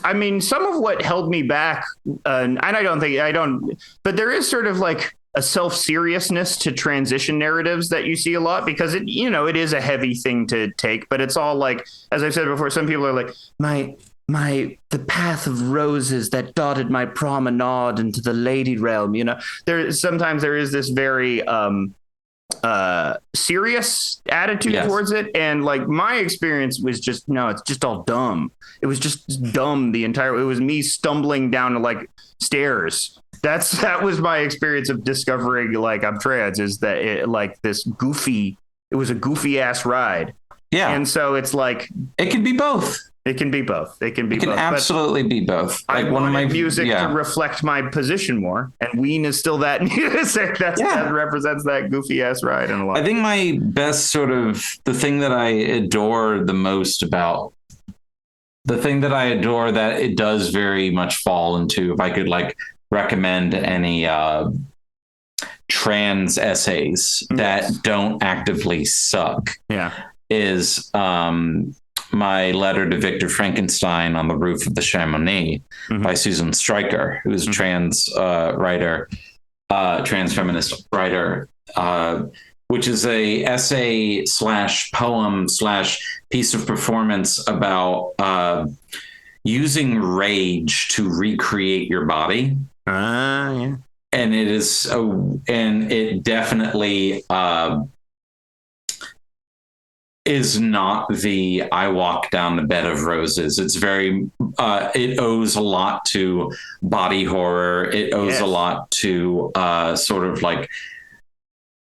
I mean, some of what held me back, and but there is sort of like a self-seriousness to transition narratives that you see a lot, because it is a heavy thing to take, but it's all like, as I've said before, some people are like, the path of roses that dotted my promenade into the lady realm, you know. Sometimes there is this very serious attitude towards it, and like my experience was just, no, it's just all dumb. It was just dumb. It was me stumbling down to like stairs. That was my experience of discovering like I'm trans, is that it was a goofy ass ride. Yeah. And so it's like, it could be both. It can be both. It can be It can both. absolutely be both. Like I wanted music to reflect my position more, and Ween is still that music that represents that goofy ass ride and a lot. I think my best sort of the thing that I adore the most about the thing that I adore that it does very much fall into, if I could like recommend any trans essays that don't actively suck, is my letter to Victor Frankenstein on the Roof of the Chamonix by Susan Stryker, who is a trans writer, trans feminist writer, which is a essay / poem / piece of performance about using rage to recreate your body. And it is, and it definitely is not the I walk down the bed of roses. It's very, it owes a lot to body horror. It owes a lot to sort of like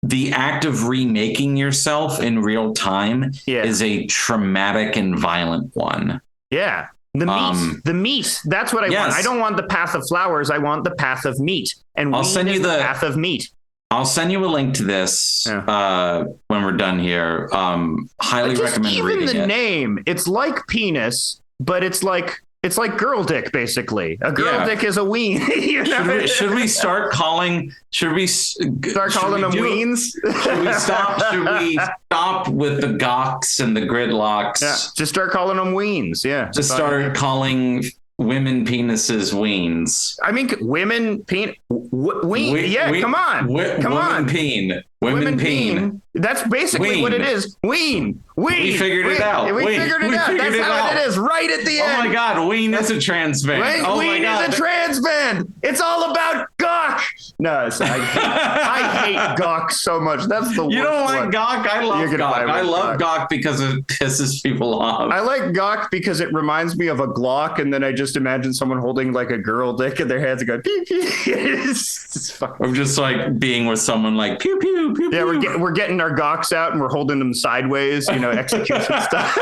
the act of remaking yourself in real time is a traumatic and violent one. Yeah. The meat. That's what I want. I don't want the path of flowers. I want the path of meat. And I'll send you the path of meat. I'll send you a link to this when we're done here. Highly recommend reading it. Even the name, it's like penis, but it's like girl dick, basically. A girl dick is a ween. You know? Should we start calling? Should we start calling them weens? Should we stop? Should we stop with the gawks and the gridlocks? Yeah, just start calling them weens. Yeah, just start calling women penises weens. I mean, women ween. Come on, come on. Women peen. That's basically ween. What it is. Ween. We figured it out. We figured it out. That's how it is. Right at the end. Oh my God, Ween is a trans band. Ween is a trans band. It's all about gawk. No, I hate gawk so much. That's the worst. You don't like one. gawk? I love gawk. I love gawk because it pisses people off. I like gawk because it reminds me of a Glock, and then I just imagine someone holding like a girl dick in their hands and going pew pew. I'm just like being with someone like pew pew pew. Yeah, we're getting our gawks out and we're holding them sideways, you know, execution stuff.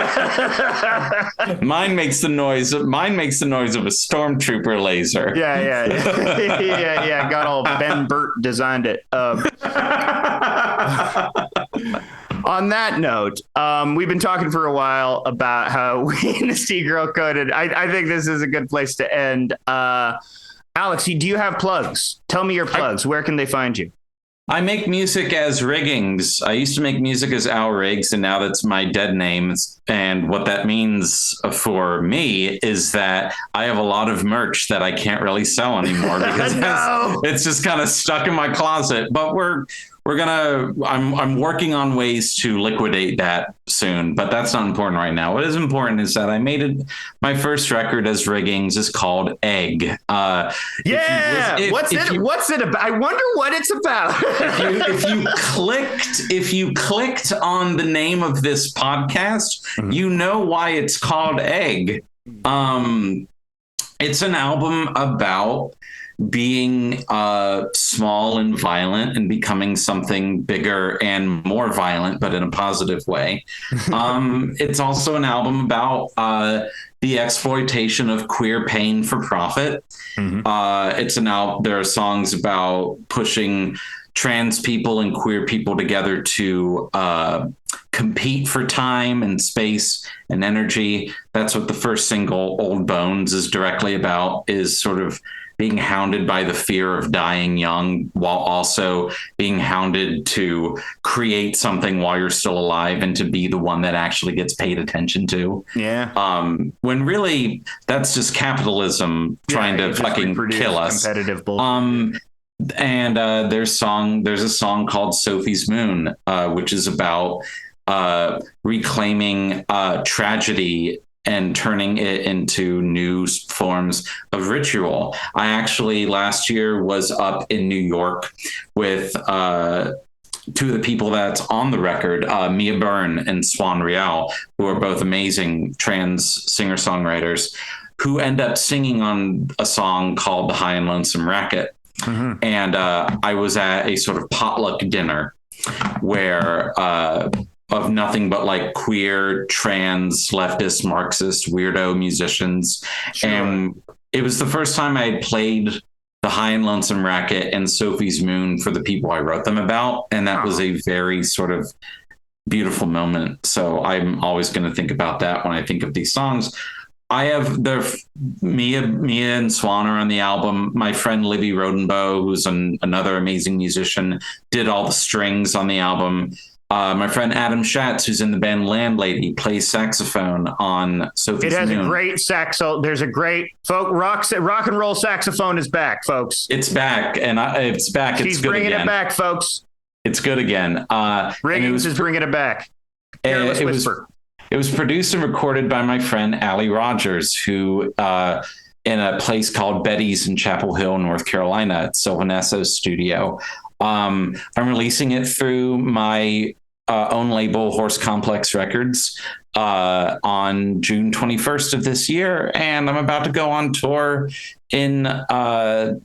Mine makes the noise of a stormtrooper laser. Yeah. Got all Ben Burt designed it. On that note, we've been talking for a while about how Ween is girl coded. I think this is a good place to end. Alex, do you have plugs? Tell me your plugs. Where can they find you? I make music as Riggings. I used to make music as Al Riggs, and now that's my dead name. And what that means for me is that I have a lot of merch that I can't really sell anymore because it's just kind of stuck in my closet. But I'm working on ways to liquidate that soon, but that's not important right now. What is important is that I made my first record as Riggings is called Egg. What's it about? I wonder what it's about. if you clicked on the name of this podcast, you know why it's called Egg. It's an album about being small and violent and becoming something bigger and more violent, but in a positive way. It's also an album about the exploitation of queer pain for profit. There are songs about pushing trans people and queer people together to compete for time and space and energy. That's what the first single, Old Bones, is directly about, is sort of being hounded by the fear of dying young while also being hounded to create something while you're still alive and to be the one that actually gets paid attention to. Yeah. When really that's just capitalism trying to fucking kill us. Competitive bullshit. And there's a song called Sophie's Moon, which is about reclaiming tragedy and turning it into new forms of ritual. I actually last year was up in New York with two of the people that's on the record, Mia Byrne and Swan Rial, who are both amazing trans singer-songwriters, who end up singing on a song called The High and Lonesome Racket. And I was at a sort of potluck dinner where of nothing but like queer, trans, leftist, Marxist, weirdo musicians. Sure. And it was the first time I had played the High and Lonesome Racket and Sophie's Moon for the people I wrote them about. And that was a very sort of beautiful moment. So I'm always going to think about that when I think of these songs. I have Mia and Swan are on the album. My friend Libby Rodenbow, who's another amazing musician, did all the strings on the album. My friend Adam Schatz, who's in the band Landlady, plays saxophone on Sophie's Moon. It has a great saxo. There's a great rock and roll saxophone is back, folks. It's back, and it's back. She's bringing it back, folks. It's good again. Riggins is bringing it back. Careless Whisper. It was produced and recorded by my friend Allie Rogers, who in a place called Betty's in Chapel Hill, North Carolina, at Sylvanesso's studio. I'm releasing it through my own label, Horse Complex Records, on June 21st of this year. And I'm about to go on tour in a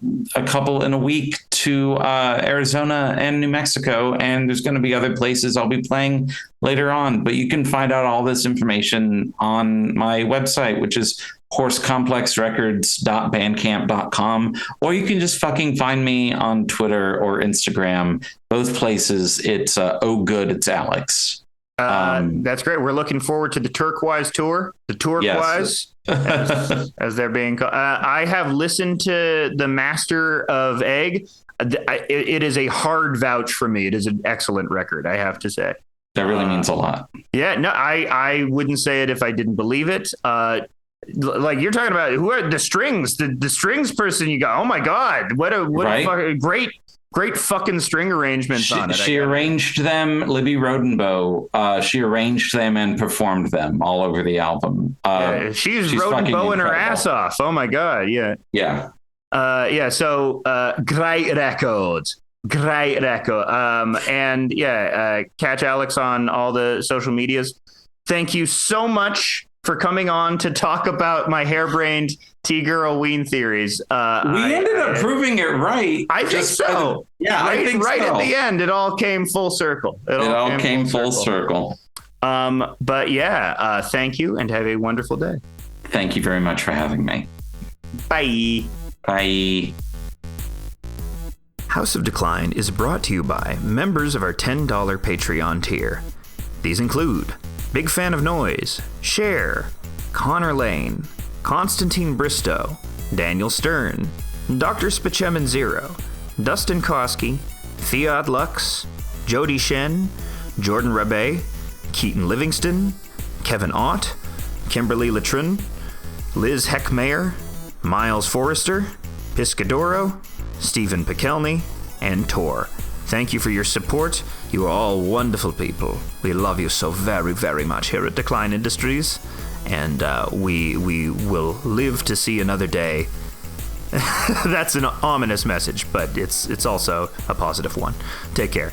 week to Arizona and New Mexico. And there's going to be other places I'll be playing later on. But you can find out all this information on my website, which is horsecomplexrecords.bandcamp.com, or you can just fucking find me on Twitter or Instagram. Both places, it's it's Alex. That's great. We're looking forward to the Turquoise tour. The Turquoise, yes. as they're being called. I have listened to the Master of Egg. It is a hard vouch for me. It is an excellent record, I have to say. That really means a lot. Yeah, no, I wouldn't say it if I didn't believe it. Like you're talking about, who are the strings? The strings person you got? Oh my God! What a great fucking string arrangements on it. She arranged them. Libby Rodenbow. She arranged them and performed them all over the album. She's Rodenbow her ass off. Oh my God! Yeah. Yeah. So great records. Great record. And catch Alex on all the social medias. Thank you so much for coming on to talk about my harebrained T-girl Ween theories. We ended up proving it right. I think so. I think right so. At the end, it all came full circle. It all came full circle. Thank you and have a wonderful day. Thank you very much for having me. Bye. Bye. House of Decline is brought to you by members of our $10 Patreon tier. These include Big Fan of Noise, Cher, Connor Lane, Constantine Bristow, Daniel Stern, Dr. Spachemin Zero, Dustin Koski, Fiat Lux, Jody Shen, Jordan Rabe, Keaton Livingston, Kevin Ott, Kimberly Latrin, Liz Heckmayer, Miles Forrester, Piscadoro, Stephen Pikelny, and Tor. Thank you for your support. You are all wonderful people. We love you so very, very much here at Decline Industries, and we will live to see another day. That's an ominous message, but it's also a positive one. Take care.